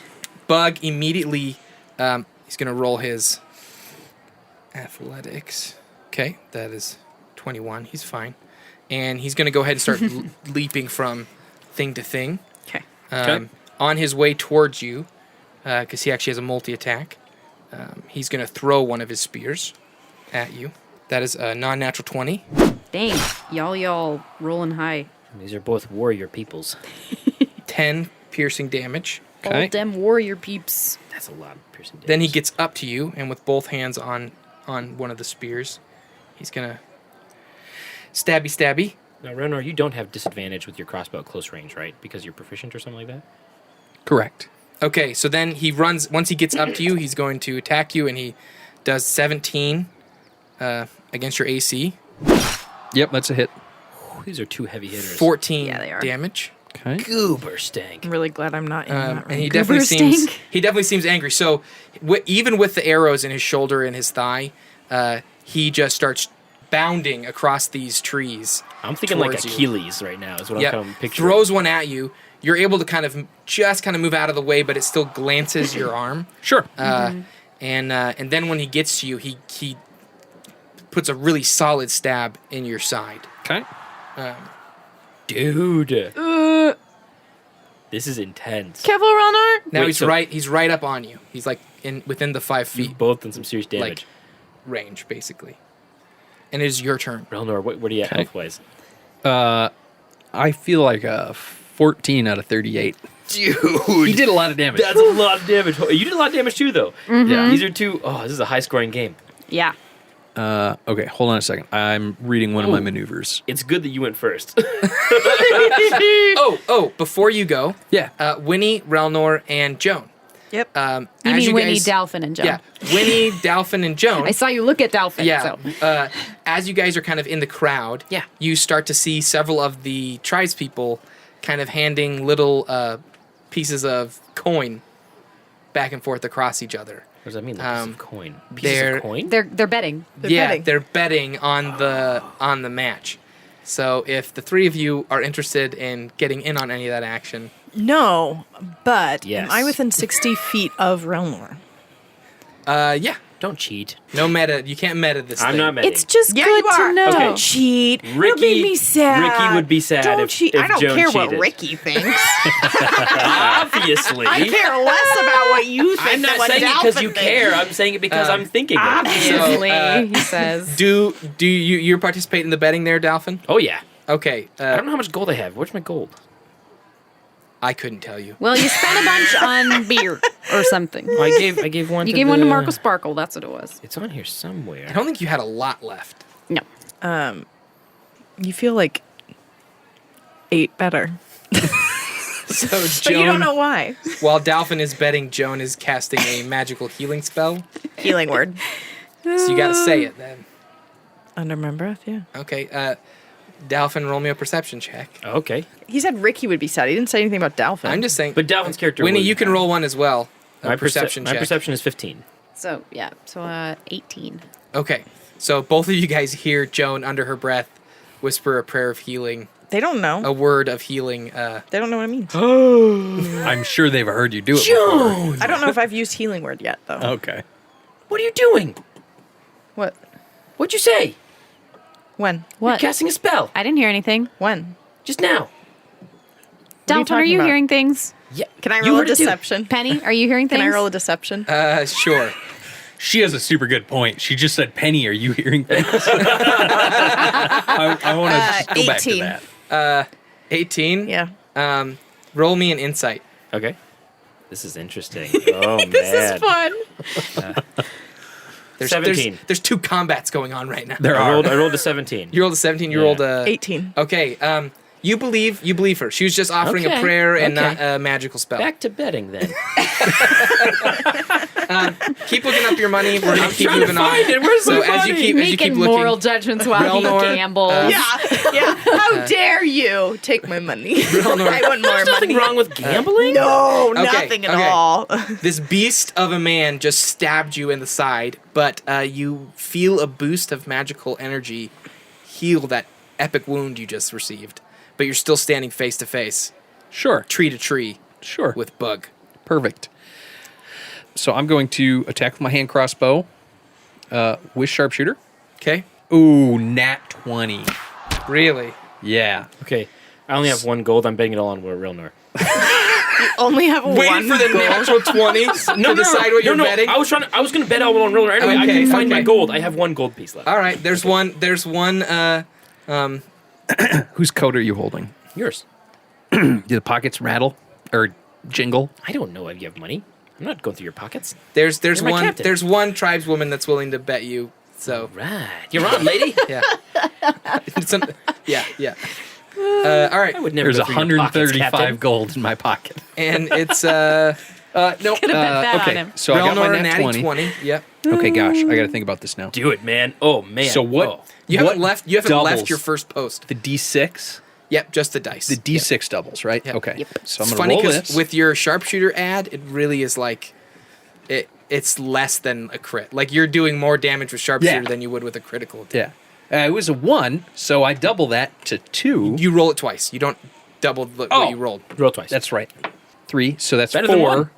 B: Bug immediately, he's going to roll his athletics. Okay, that is 21. He's fine. And he's going to go ahead and start leaping from thing to thing.
E: Okay.
C: Okay.
B: On his way towards you, because he actually has a multi-attack, he's going to throw one of his spears at you. That is a non-natural 20.
A: Dang. Y'all rolling high.
D: These are both warrior peoples.
B: 10 piercing damage.
C: Okay.
A: All them warrior peeps.
D: That's a lot of piercing damage.
B: Then he gets up to you, and with both hands on one of the spears, he's going to stabby.
D: Now, Renor, you don't have disadvantage with your crossbow at close range, right? Because you're proficient or something like that?
C: Correct.
B: Okay, so then he runs. Once he gets up to you, he's going to attack you, and he does 17 against your AC.
C: Yep, that's a hit.
D: These are 2 heavy hitters.
B: 14
A: Yeah, they are.
B: damage.
C: Okay.
D: Goober stank.
E: I'm really glad I'm not in that
B: And he
E: rank.
B: definitely
A: Goober
B: seems
A: stink.
B: angry. So even with the arrows in his shoulder and his thigh, he just starts bounding across these trees.
D: I'm thinking like
B: towards you.
D: Achilles right now is what
B: Yep.
D: I'm kind of picturing.
B: Throws one at you. You're able to kind of move out of the way, but it still glances your arm.
C: Sure.
B: And then when he gets to you, he puts a really solid stab in your side.
C: Okay.
D: Dude. This is intense.
E: Careful, Relnor.
B: Now
D: Wait,
B: he's right up on you. He's like within the 5 feet
D: You've both done some serious damage.
B: like range, basically. And it is your turn.
D: Relnor, what are you at
C: Okay.
D: health-wise?
C: I feel like a 14 out of 38.
D: Dude.
C: He did a lot of damage.
D: That's a lot of damage. You did a lot of damage too, though.
C: Yeah.
D: These are 2... Oh, this is a high-scoring game.
A: Yeah.
C: Okay, hold on a second. I'm reading one of my maneuvers.
D: It's good that you went first.
B: Before you go,
C: Yeah.
B: Winnie, Relnor, and Joan.
E: Yep.
A: You
B: As
A: mean Winnie,
B: guys-
A: Dalphin, and Joan.
B: Yeah, Winnie, Dalphin, and Joan.
A: I saw you look at Dalphin.
B: Yeah.
A: So.
B: As you guys are kind of in the crowd,
D: Yeah.
B: you start to see several of the tribespeople kind of handing little pieces of coin back and forth across each other.
D: What does that mean? Like piece of coin? Pieces
B: they're-
D: of coin?
A: They're betting.
B: They're betting on the match. So if the 3 of you are interested in getting in on any of that action,
E: No, but
D: Yes.
E: am I within 60 feet of Relnor?
B: yeah,
D: Don't cheat.
B: no meta. You can't meta this.
D: I'm
B: thing.
D: not betting.
A: It's just
E: Yeah,
A: good
E: you are.
A: to know.
D: Okay.
E: Cheat.
D: Ricky-
E: It'll make me sad.
D: Ricky would be sad
E: Don't
D: if-
E: cheat.
D: if
E: I don't
D: Joan
E: care
D: cheated.
E: what Ricky thinks.
D: Obviously.
E: I care less about what you think.
D: I'm not
E: than what
D: saying it
E: Dalphin
D: because you
E: thinks.
D: care. I'm saying it because I'm thinking it.
A: Obviously,
B: So,
A: he says.
B: Do you participate in the betting there, Dalphin?
D: Oh, yeah.
B: Okay,
D: I don't know how much gold I have. Where's my gold?
B: I couldn't tell you.
A: Well, you spent a bunch on beer or something.
D: Oh, I gave one
A: You
D: to
A: gave one to
D: the-
A: Marco Sparkle. That's what it was.
D: It's on here somewhere.
B: I don't think you had a lot left.
A: No.
E: You feel like 8 better.
B: So
E: But you don't
B: Joan,
E: know why.
B: while Dalphin is betting, Joan is casting a magical healing spell.
E: Healing word.
B: So you got to say it then.
E: Under my breath, yeah.
B: Okay. Dalphin, roll me a perception check.
D: Okay.
E: He said Ricky would be sad. He didn't say anything about Dalphin.
B: I'm just saying.
D: But Dalvin's character.
B: Winnie,
D: would-
B: you can roll one as well. A
D: My
B: perception check.
D: My perception is 15.
A: So, yeah. So, 18.
B: Okay. So both of you guys hear Joan under her breath whisper a prayer of healing,
E: They don't know.
B: a word of healing.
E: They don't know what it means.
C: I'm sure they've heard you do it before.
E: I don't know if I've used healing word yet, though.
C: Okay.
D: What are you doing?
E: What?
D: What'd you say?
E: When?
D: You're
A: What?
D: casting a spell.
A: I didn't hear anything.
E: When?
D: Just now.
A: Dalton, are
E: talking
A: you
E: about?
A: hearing things?
D: Yeah.
E: Can I
D: You
E: roll a
D: heard it too.
E: deception?
A: Penny, are you hearing things?
E: Can I roll a deception?
B: Sure.
C: She has a super good point. She just said, Penny, are you hearing things? I want to go back to
E: 18.
C: that.
B: 18.
E: Yeah.
B: Roll me an insight.
D: Okay. This is interesting. Oh man.
E: This is fun.
B: There's
D: 17.
B: There's two combats going on right now.
C: There
D: I
C: are.
D: rolled a 17.
B: You rolled a 17. You
D: Yeah.
B: rolled a
E: 18.
B: Okay. You believe her. She was just offering a
D: Okay,
B: prayer and
D: okay.
B: not a magical spell.
D: Back to betting then.
B: Keep looking up your money. We're gonna keep
D: trying to
B: moving on.
D: find it. Where's
B: so
D: my
B: as you
D: money?
B: keep
A: Making
B: looking,
A: moral judgments while
B: Relnor,
A: he gambles.
E: Yeah. How dare you take my money? I want more
D: There's nothing
E: money.
D: wrong with gambling.
E: No,
B: Okay,
E: nothing at
B: okay.
E: all.
B: this beast of a man just stabbed you in the side, but you feel a boost of magical energy heal that epic wound you just received. But you're still standing face to face,
C: Sure.
B: tree to tree,
C: Sure.
B: with Bug.
C: Perfect. So I'm going to attack with my hand crossbow with sharpshooter.
B: Okay.
C: Ooh, nat 20.
B: Really?
C: Yeah.
D: Okay. I only have one gold. I'm betting it all on Rilnor.
E: Only have
B: Waiting
E: one
B: for the
E: goal.
B: natural 20 to decide what you're betting.
D: I was going to bet all on Rilnor anyway. I
B: Okay,
D: couldn't find
B: okay.
D: my gold. I have one gold piece left.
B: All right. There's one.
C: Whose coat are you holding?
D: Yours.
C: Do the pockets rattle or jingle?
D: I don't know if you have money. I'm not going through your pockets.
B: There's
D: You're my
B: one.
D: captain.
B: There's one tribeswoman that's willing to bet you. So
D: Right. You're on, lady.
B: yeah. Yeah. All right.
D: I would never
C: There's
D: go through your pockets,
C: 135
D: Captain.
C: gold in my pocket.
B: And it's
C: No.
A: bet that on
C: Okay.
A: him.
C: So I got my
B: Relnor
C: nat
B: natty
C: 20.
B: 20. Yep.
C: Okay, gosh, I got to think about this now.
D: Do it, man. Oh, man.
C: So what?
D: Oh.
B: You
C: what
B: haven't left. You haven't left
C: doubles?
B: your first post.
C: The D6.
B: Yep. Just the dice.
C: The D6 doubles, right?
B: Yep.
C: Okay.
A: Yep.
C: So I'm
B: It's
C: gonna
B: funny
C: roll
B: because
C: this.
B: with your sharpshooter ad, it really is like it's less than a crit. Like you're doing more damage with sharpshooter
C: Yeah.
B: than you would with a critical attack.
C: Yeah. It was a 1, so I double that to 2.
B: You roll it twice. You don't double what
C: Oh.
B: you rolled.
D: Roll twice.
C: That's right. 3, so that's
D: Better than
C: 4.
D: one.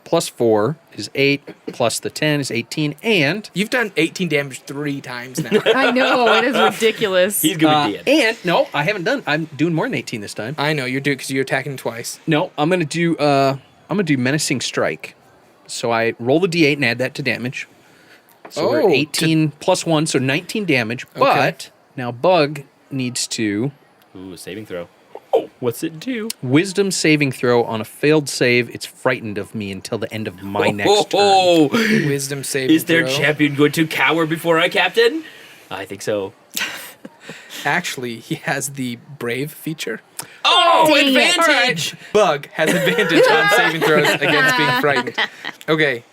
C: Plus 4 is 8. Plus the 10 is 18. And
B: You've done 18 damage 3 times now.
A: I know. It is ridiculous.
D: He's good with DN.
C: no, I haven't done. I'm doing more than 18 this time.
B: I know you're doing because you're attacking twice.
C: No, I'm gonna do. I'm gonna do menacing strike. So I roll the D8 and add that to damage. So we're
B: Oh,
C: 18 plus 1, so 19 damage. But now Bug needs to
D: Ooh, saving throw. What's it do?
C: wisdom saving throw. On a failed save, it's frightened of me until the end of my next turn.
D: Oh,
B: Wisdom save.
D: is their champion going to cower before I captain? I think so.
B: Actually, he has the brave feature.
D: Oh,
A: Dang it.
D: advantage!
B: Bug has advantage on saving throws against being frightened. Okay.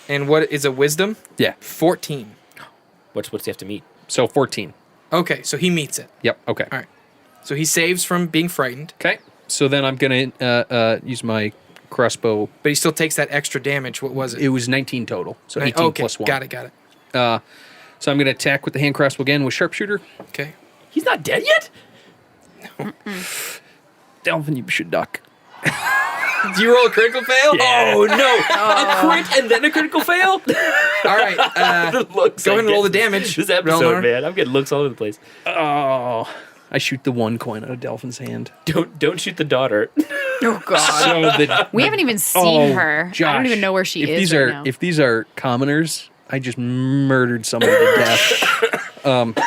B: And what is a wisdom?
C: Yeah.
B: 14.
D: What's he have to meet?
C: So 14.
B: Okay, so he meets it.
C: Yep. Okay.
B: All right. So he saves from being frightened,
C: Okay. So then I'm gonna use my crossbow.
B: but he still takes that extra damage. What was it?
C: It was 19 total. So 18
B: okay,
C: plus 1.
B: got it.
C: So I'm gonna attack with the hand crossbow again with sharpshooter.
B: Okay.
D: He's not dead yet?
C: Delvin, you should duck.
B: Do you roll a critical fail?
D: Oh, no. A crit and then a critical fail?
B: All right.
D: Looks
B: Go ahead
D: I
B: and roll
D: get
B: the damage,
D: This episode,
B: Relnor.
D: man. I'm getting looks all over the place.
C: Oh, I shoot the 1 coin out of Delphin's hand.
D: Don't shoot the daughter.
E: Oh, God.
C: So the,
A: We haven't even seen
C: oh,
A: her. I
C: Josh,
A: don't even know where she
C: if
A: is
C: these
A: right
C: are
A: now.
C: if these are commoners, I just murdered somebody to death.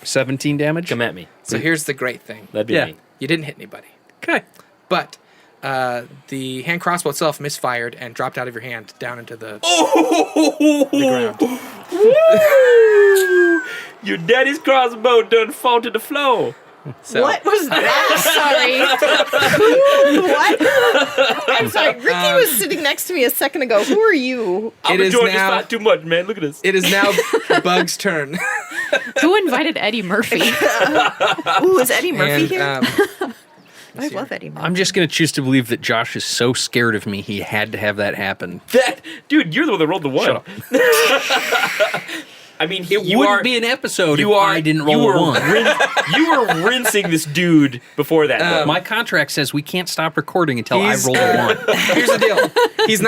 C: 17 damage.
D: Come at me.
B: So here's the great thing.
D: That'd be
C: Yeah.
D: me.
B: You didn't hit anybody.
C: Okay.
B: But the hand crossbow itself misfired and dropped out of your hand down into the ground.
D: Your daddy's crossbow done fall to the floor.
B: So,
E: What was that?
A: Sorry.
E: What? I'm sorry. Ricky was sitting next to me a second ago. Who are you?
B: It is now.
D: too much, man. Look at this.
B: It is now Bug's turn.
A: Who invited Eddie Murphy?
E: Ooh, is Eddie Murphy
B: And
E: here? I love Eddie Murphy.
C: I'm just going to choose to believe that Josh is so scared of me, he had to have that happen.
D: Dude, you're the one that rolled the one.
C: Shut up.
D: I mean,
C: It wouldn't be an episode if I didn't roll a one.
D: You were rinsing this dude before that.
C: My contract says we can't stop recording until I
B: He's-
C: roll a one.
B: Here's the deal. He's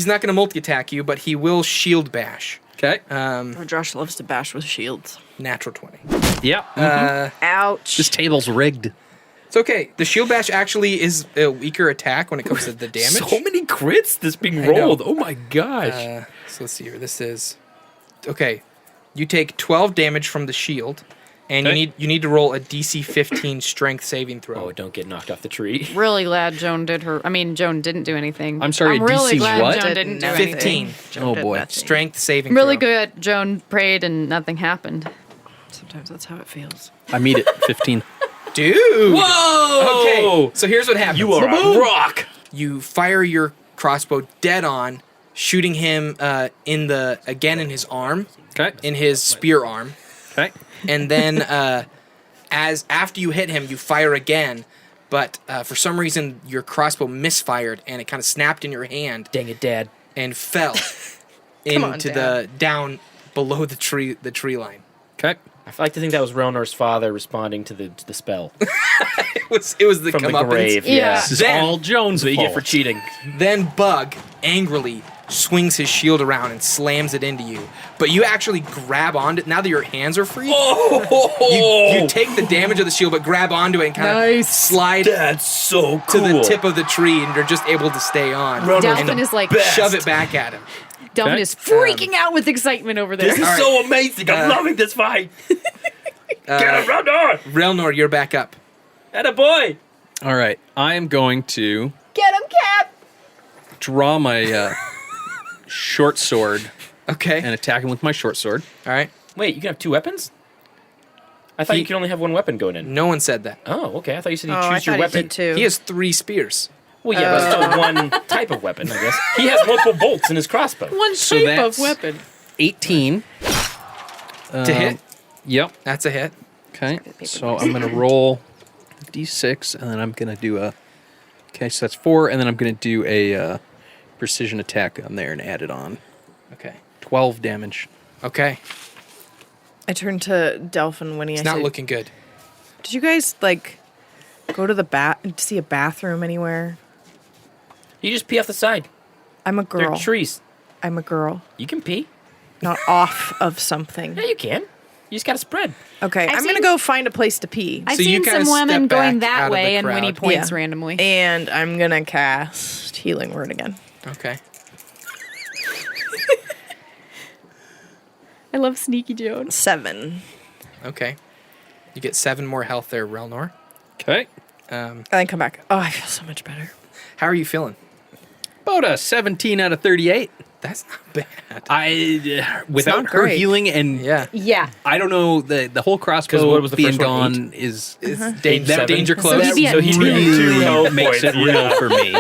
B: not gonna multi attack you, but he will shield bash.
C: Okay.
E: Oh, Josh loves to bash with shields.
B: Natural 20.
C: Yeah.
E: Ouch.
C: This table's rigged.
B: It's okay. The shield bash actually is a weaker attack when it comes to the damage.
D: So many crits this being rolled. Oh my gosh.
B: So let's see here. This is okay. You take 12 damage from the shield, and
C: Okay.
B: you need to roll a DC 15 Strength saving throw.
D: Oh, don't get knocked off the tree.
A: Really glad Joan didn't do anything.
C: I'm sorry,
A: I'm
C: a
A: really
C: DC
A: glad
C: what?
A: Joan didn't do
B: 15.
A: anything.
C: Oh boy.
B: Strength saving
A: Really
B: throw.
A: good. Joan prayed and nothing happened.
E: Sometimes that's how it feels.
C: I meet it. 15.
B: Dude.
D: Whoa!
B: Okay. So here's what happens.
D: You are a rock.
B: You fire your crossbow dead on, shooting him in his arm,
C: Okay.
B: in his spear arm.
C: Okay.
B: And then after you hit him, you fire again, but for some reason your crossbow misfired and it kind of snapped in your hand
D: Dang it, Dad.
B: and fell
E: Come on,
B: into
E: Dad.
B: the down below the tree line.
C: Okay.
D: I like to think that was Relnor's father responding to the spell
B: It was the
D: from the
B: comeuppance.
D: grave.
A: Yeah.
C: This is
B: Then-
C: all Jones'
D: What you get for
C: fault.
D: cheating.
B: Then Bug angrily swings his shield around and slams it into you. But you actually grab onto it. Now that your hands are free, you take the damage of the shield, but grab onto it and kind of
A: Nice.
B: slide
D: That's so
B: to
D: cool.
B: the tip of the tree, and you're just able to stay on.
A: Delphin
B: and
A: is like
B: shove it back at him.
A: Delphin
C: Okay.
A: is freaking out with excitement over there.
D: This is
B: All right.
D: so amazing. I'm loving this fight. Get him, Relnor.
B: Relnor, you're back up.
D: Atta boy.
C: All right. I am going to
E: Get him, Cap!
C: draw my short sword
B: Okay.
C: and attack him with my short sword.
B: All right.
D: Wait, you can have two weapons? I thought
B: He-
D: you could only have one weapon going in.
B: No one said that.
D: Oh, okay. I thought you said you
E: Oh, I
D: choose your
E: thought he
D: weapon.
E: did too.
B: He has 3 spears.
D: Well, yeah, but still one type of weapon, I guess. He has multiple bolts in his crossbow.
A: One
C: So
A: type
C: that's-
A: of weapon.
C: 18.
B: To hit?
C: Yep.
B: That's a hit.
C: Okay. So I'm going to roll d6, and then I'm going to do a... Okay, so that's 4, and then I'm going to do a precision attack on there and add it on.
B: Okay.
C: 12 damage.
B: Okay.
E: I turned to Delphin when he
B: It's not looking good.
E: Did you guys, go to the see a bathroom anywhere?
D: You just pee off the side.
E: I'm a
D: They're
E: girl.
D: trees.
E: I'm a girl.
D: You can pee.
E: Not off of something.
D: Yeah, you can. You just got to spread.
E: Okay,
A: I've
E: I'm going to
A: seen-
E: go find a place to pee.
A: I've
B: So you
A: seen
B: kinda
A: some women
B: step
A: going
B: back out
A: that
B: of the
A: way, and Winnie
B: crowd.
A: points
E: Yeah.
A: randomly.
E: And I'm going to cast Healing Word again.
B: Okay.
A: I love Sneaky Joan.
E: 7.
B: Okay. You get 7 more health there, Relnor.
C: Okay.
E: And then come back. Oh, I feel so much better.
B: How are you feeling?
C: About a 17 out of 38.
B: That's not bad.
C: Without
E: not
C: her
E: great.
C: healing, and
B: Yeah.
A: Yeah.
C: I don't know, the whole
D: 'Cause
C: crossbow
D: what was the
C: being
D: first one,
C: gone is
B: It's
C: that
D: seven.
C: danger
A: So
C: close.
A: he'd be at
D: So he'd be at
C: really
D: 2 health
C: makes it
D: points,
C: real
D: yeah.
C: for me.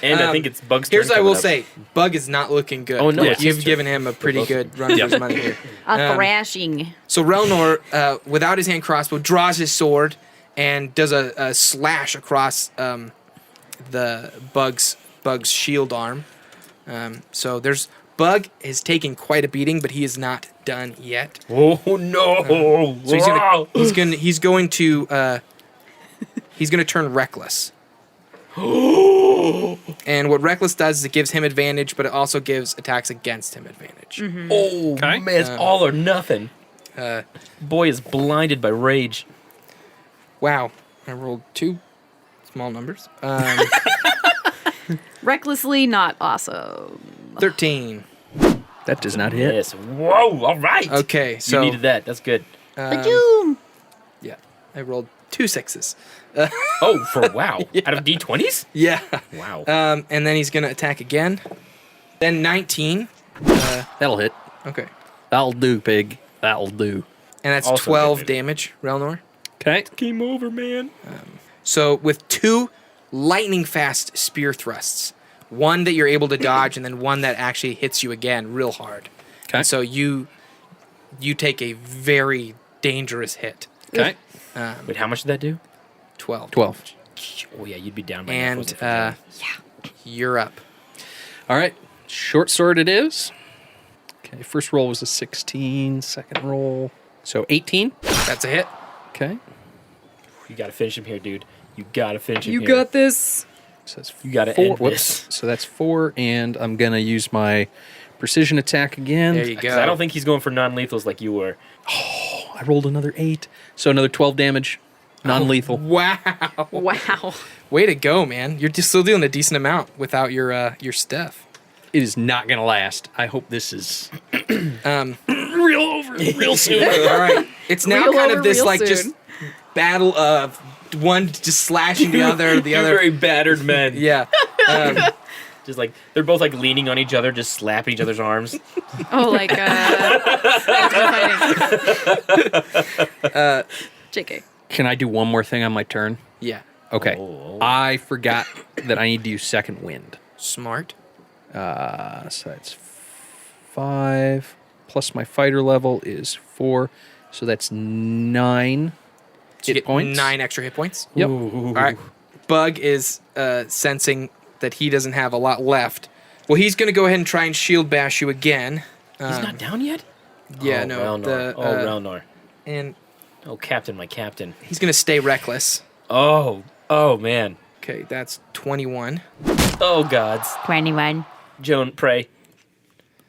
D: And I think it's Bug's turn
B: Here's what I
D: coming
B: will
D: up.
B: say. Bug is not looking good.
D: Oh, no, it's
B: You've
D: his
B: given
D: turn.
B: him a pretty
D: both-
B: good run for his money here.
A: A thrashing.
B: So Relnor, without his hand crossbow, draws his sword and does a slash across the Bug's shield arm. So there's Bug is taking quite a beating, but he is not done yet.
D: Oh, no.
B: So he's going to turn reckless. And what reckless does is it gives him advantage, but it also gives attacks against him advantage.
D: Oh,
C: Okay.
D: man, it's all or nothing. Boy is blinded by rage.
B: Wow, I rolled 2 small numbers.
A: Recklessly not awesome.
B: 13.
C: That does not hit.
D: Yes. Whoa, all right.
B: Okay, so
D: you needed that. That's good.
A: Bajoom.
B: yeah, I rolled 2 6s.
D: Oh, for wow. Out of D20s?
B: Yeah.
D: Wow.
B: And then he's gonna attack again. Then 19.
C: That'll hit.
B: Okay.
C: That'll do, pig. That'll do.
B: And that's
D: Also
B: 12
D: good.
B: damage, Relnor.
C: Okay.
D: Game over, man.
B: So with 2 lightning fast spear thrusts, one that you're able to dodge, and then one that actually hits you again real hard.
C: Okay.
B: And so you take a very dangerous hit.
C: Okay.
D: Wait, how much did that do?
B: 12.
C: 12.
D: Oh yeah, you'd be down by now.
B: And
D: Wasn't it for
B: you're up.
C: All right. Short sword it is. Okay. First roll was a 16. Second roll. So 18.
B: That's a hit.
C: Okay.
D: you gotta finish him here, dude. You gotta finish him
A: You
D: here.
A: got this.
C: So that's
D: You gotta
C: 4.
D: end
C: Whoops.
D: this.
C: So that's 4, and I'm gonna use my precision attack again.
B: There you
D: 'Cause
B: go.
D: I don't think he's going for non-lethals like you were.
C: I rolled another 8, so another 12 damage, non-lethal.
B: Wow.
A: Wow.
B: Way to go, man. You're just still doing a decent amount without your stuff.
C: It is not gonna last. I hope this is
B: Real over. Real soon. All right. It's now
A: Real
B: kind
A: over
B: of this
A: real
B: like
A: soon.
B: just battle of one just slashing the other, the
D: Two
B: other.
D: very battered men.
B: Yeah.
D: Just like they're both like leaning on each other, just slapping each other's arms.
A: Oh, like JK.
C: Can I do one more thing on my turn?
B: Yeah.
C: Okay.
D: Oh.
C: I forgot that I need to use second wind.
B: Smart.
C: So that's 5 plus my fighter level is 4, so that's 9
B: So you
C: hit
B: get
C: points.
B: 9 extra hit points.
C: Yep.
B: All right. Bug is sensing that he doesn't have a lot left. Well, he's going to go ahead and try and shield bash you again.
D: He's not down yet?
B: Yeah,
D: oh,
B: no.
D: Relnor. Relnor.
B: And
D: Oh, Captain, my Captain.
B: he's going to stay reckless.
D: Oh, man.
B: Okay, that's 21.
D: Oh, gods.
A: 21.
D: Joan, pray.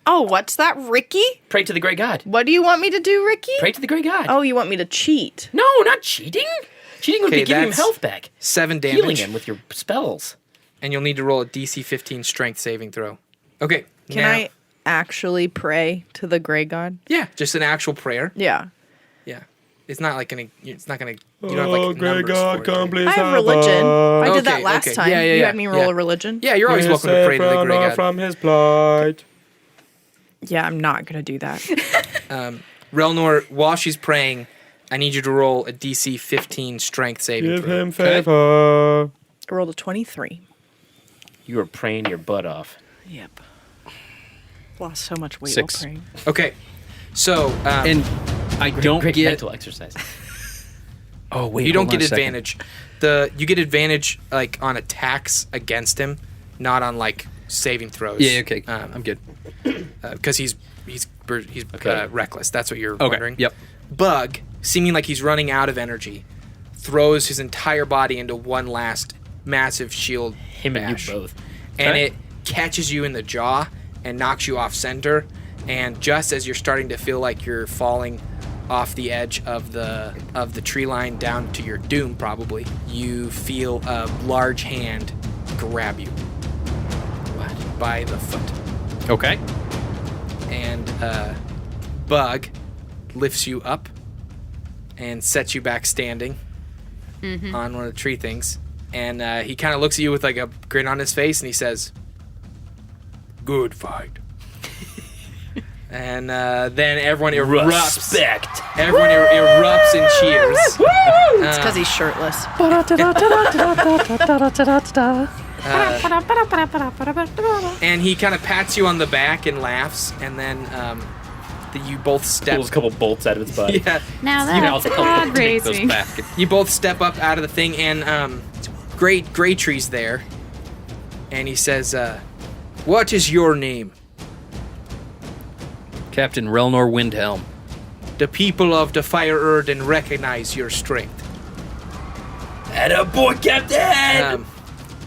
E: Oh, what's that, Ricky?
D: Pray to the great god.
E: What do you want me to do, Ricky?
D: Pray to the great god.
E: Oh, you want me to cheat?
D: No, not cheating. Cheating would be
B: Okay,
D: giving him
B: that's
D: health back.
B: 7
D: Healing
B: damage.
D: him with your spells.
B: And you'll need to roll a DC 15 strength saving throw. Okay.
E: Can
B: now-
E: I actually pray to the gray god?
B: Yeah, just an actual prayer.
E: Yeah.
B: Yeah. It's not like gonna. It's not gonna. You don't have like
F: Oh, great
B: numbers
F: God,
B: for it.
F: come please
E: I have
F: help
E: religion. I
F: us.
E: did that
B: Okay,
E: last
B: okay.
E: time.
B: Yeah, yeah,
E: You
B: yeah.
E: had me roll
B: Yeah.
E: a religion?
B: Yeah, you're always
F: Please
B: welcome to pray to the
F: save
B: great
F: Relnor
B: god.
F: from his plight.
E: Yeah, I'm not going to do that.
B: Relnor, while she's praying, I need you to roll a DC 15 strength saving
F: Give
B: throw.
F: him favor.
E: I rolled a 23.
D: You are praying your butt off.
E: Yep. Lost so much weight
C: 6.
E: while praying.
B: Okay. So,
C: And I don't
D: Great
C: get.
D: mental exercise.
C: Oh wait,
B: you don't
C: hold on
B: get
C: a second.
B: advantage. You get advantage like on attacks against him, not on like saving throws.
C: Yeah. Okay. I'm good.
B: Because he's
D: Okay.
B: reckless. That's what you're
C: Okay.
B: wondering.
C: Yep.
B: Bug, seeming like he's running out of energy, throws his entire body into one last massive shield
D: Him
B: bash.
D: and you both.
B: And
C: Okay.
B: it catches you in the jaw and knocks you off center. And just as you're starting to feel like you're falling off the edge of the tree line down to your doom, probably, you feel a large hand grab you by the foot.
C: Okay.
B: And Bug lifts you up and sets you back standing on one of the tree things. And he kind of looks at you with like a grin on his face, and he says, "Good fight." And then everyone erupts.
D: Respect.
B: Everyone erupts in cheers.
E: It's because he's shirtless.
B: And he kind of pats you on the back and laughs. And then you both step.
D: Pulls a couple bolts out of its body.
B: Yeah,
A: Now
C: I'll
A: that's
C: help
A: pod
C: take those
A: racing.
C: back.
B: you both step up out of the thing, and Greytree's there. And he says, "What is your name?"
C: Captain Relnor Windhelm.
B: The people of the Fyr Urden recognize your strength.
D: Atta boy, Captain!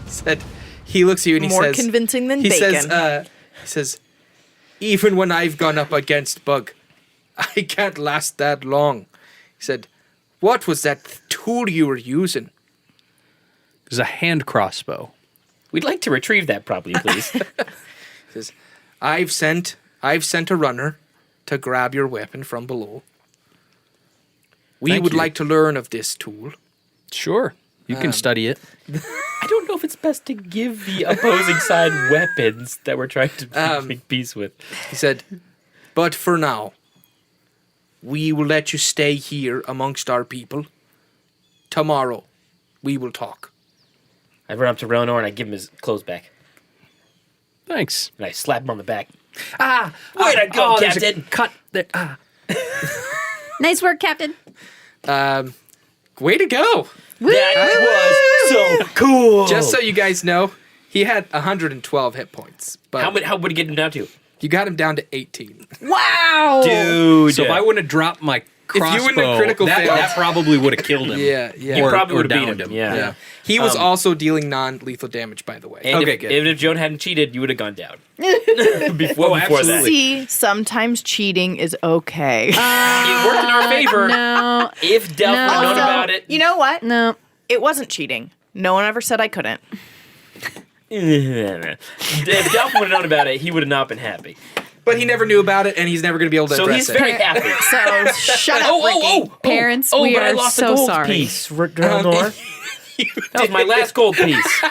B: Said he looks at you and he
E: More
B: says,
E: convincing than
B: he
E: bacon.
B: says, even when I've gone up against Bug, I can't last that long. He said, what was that tool you were using?
C: There's a hand crossbow.
D: We'd like to retrieve that properly, please.
B: He says, I've sent a runner to grab your weapon from below. We
C: Thank
B: would
C: you.
B: like to learn of this tool.
C: Sure. You can study it.
D: I don't know if it's best to give the opposing side weapons that we're trying to make peace with.
B: He said, but for now, we will let you stay here amongst our people tomorrow we will talk.
D: I run up to Relnor and I give him his clothes back.
C: Thanks.
D: And I slap him on the back.
C: Way
D: to go, Captain.
C: Cut. There.
A: Nice work, Captain.
B: Way to go.
D: That was so cool.
B: Just so you guys know, he had 112 hit points. But
D: How would he get him down to?
B: you got him down to 18.
A: Wow.
D: Dude.
C: So if I wouldn't have dropped my crossbow,
B: you wouldn't have critical failed.
C: that probably would have killed him.
B: Yeah.
D: You probably
C: or
D: would have beat
C: downed
D: him.
C: him.
D: Yeah.
B: Yeah. He was also dealing non-lethal damage, by the way.
D: And
C: Okay,
D: if,
C: good.
D: even if Joan hadn't cheated, you would have gone down. before
C: absolutely.
D: that.
E: See, sometimes cheating is okay.
D: It worked in our favor.
A: No.
D: If Delph
A: No.
D: had known
E: Also,
D: about it.
E: you know what?
A: No.
E: It wasn't cheating. No one ever said I couldn't.
D: If Delph would have known about it, he would have not been happy.
B: But he never knew about it, and he's never going to be able to
D: So
B: address
D: he's
B: it.
D: very happy.
E: So shut up, Ricky.
A: Parents,
D: oh,
A: we
D: but I
A: are
D: lost
A: so
D: a gold
A: sorry.
D: piece, Relnor. That was my last gold piece.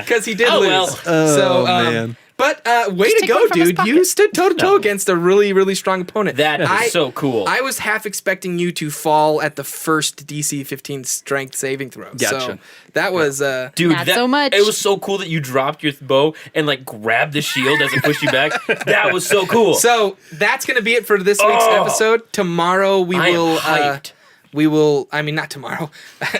B: Because he did
D: Oh,
B: lose.
D: well.
B: So,
C: man.
B: But way
E: Just
B: to
E: take
B: go,
E: one from his
B: dude. You
E: pocket.
B: stood toe-to-toe against a really, really strong opponent.
D: That is so cool.
B: I was half expecting you to fall at the first DC 15 strength saving throw. So
C: Gotcha.
B: that was...
D: Dude,
A: Not so much.
D: It was so cool that you dropped your bow and like grabbed the shield as it pushed you back. That was so cool.
B: So that's going to be it for this week's episode. Tomorrow
D: I am hyped.
B: Not tomorrow.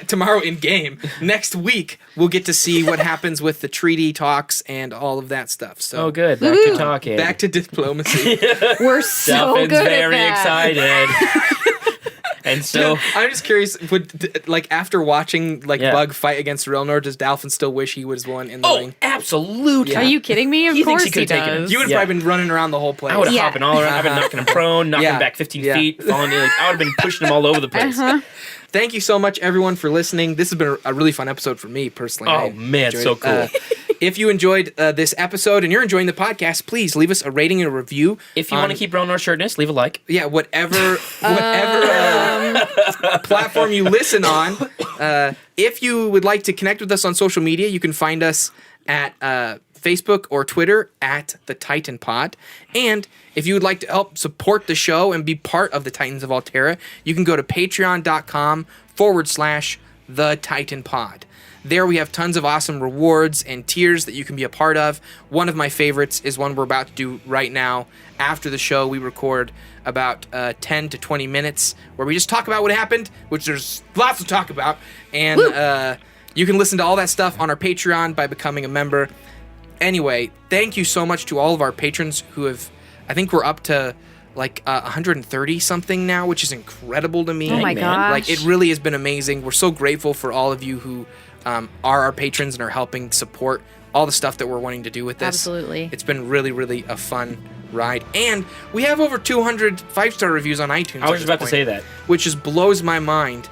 B: Tomorrow in game. Next week we'll get to see what happens with the treaty talks and all of that stuff. So
D: Oh, good. Back to talking.
B: back to diplomacy.
A: We're so
D: Delphin's
A: good
D: very
A: at that.
D: excited. And so,
B: I'm just curious. After watching
D: Yeah.
B: Bug fight against Relnor, does Dalphin still wish he was one in the ring?
D: absolutely.
B: Yeah.
A: Are you kidding me? Of
D: He thinks
A: course
D: he
A: he
D: could've taken it.
A: does.
B: You would have
D: Yeah.
B: probably been running around the whole place.
D: I would have
A: Yeah.
D: hopping all around. I've been knocking him prone, knocking
B: Yeah.
D: him back 15
B: Yeah.
D: feet, falling. I would have been pushing him all over the place.
B: Thank you so much, everyone, for listening. This has been a really fun episode for me personally.
D: Oh,
B: I
D: man,
B: enjoyed
D: so
B: it.
D: cool.
B: If you enjoyed this episode and you're enjoying the podcast, please leave us a rating and a review.
D: If you want to keep Relnor shirtless, leave a like.
B: Yeah, whatever platform you listen on. If you would like to connect with us on social media, you can find us at Facebook or Twitter at the Titan Pod. And if you would like to help support the show and be part of the Titans of Altera, you can go to patreon.com/the Titan Pod. There we have tons of awesome rewards and tiers that you can be a part of. One of my favorites is one we're about to do right now. After the show, we record about 10 to 20 minutes where we just talk about what happened, which there's lots to talk about. And you can listen to all that stuff on our Patreon by becoming a member. Anyway, thank you so much to all of our patrons who have, I think we're up to like 130 something now, which is incredible to me.
A: Oh my
D: man.
A: gosh.
B: Like, it really has been amazing. We're so grateful for all of you who are our patrons and are helping support all the stuff that we're wanting to do with this.
A: Absolutely.
B: It's been really, really a fun ride. And we have over 200 5-star reviews on iTunes.
D: I was just about to say that.
B: Which just blows my mind.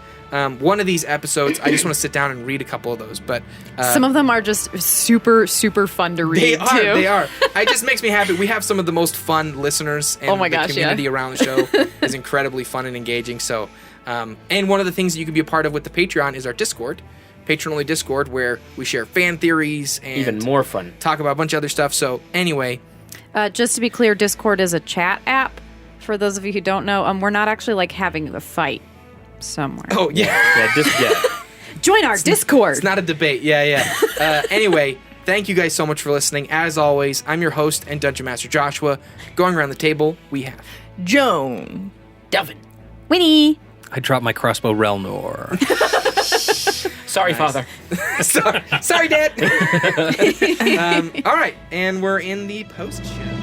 B: One of these episodes, I just want to sit down and read a couple of those. But
A: Some of them are just super, super fun to read,
B: they are,
A: too.
B: they are. It just makes me happy. We have some of the most fun listeners, and
A: Oh my gosh,
B: the community
A: yeah.
B: around the show is incredibly fun and engaging. So, and one of the things that you can be a part of with the Patreon is our Discord, patron-only Discord, where we share fan theories and
D: Even more fun.
B: talk about a bunch of other stuff. So, anyway,
A: Just to be clear, Discord is a chat app. For those of you who don't know, we're not actually like having the fight somewhere.
B: oh yeah,
D: Yeah.
A: Join our Discord.
B: it's not a debate. Yeah. Anyway, thank you guys so much for listening. As always, I'm your host and Dungeon Master Joshua. Going around the table, we have
E: Joan.
D: Delvin.
A: Winnie.
C: I dropped my crossbow, Relnor.
D: Sorry, Father.
B: sorry, Dad. All right, and we're in the post show.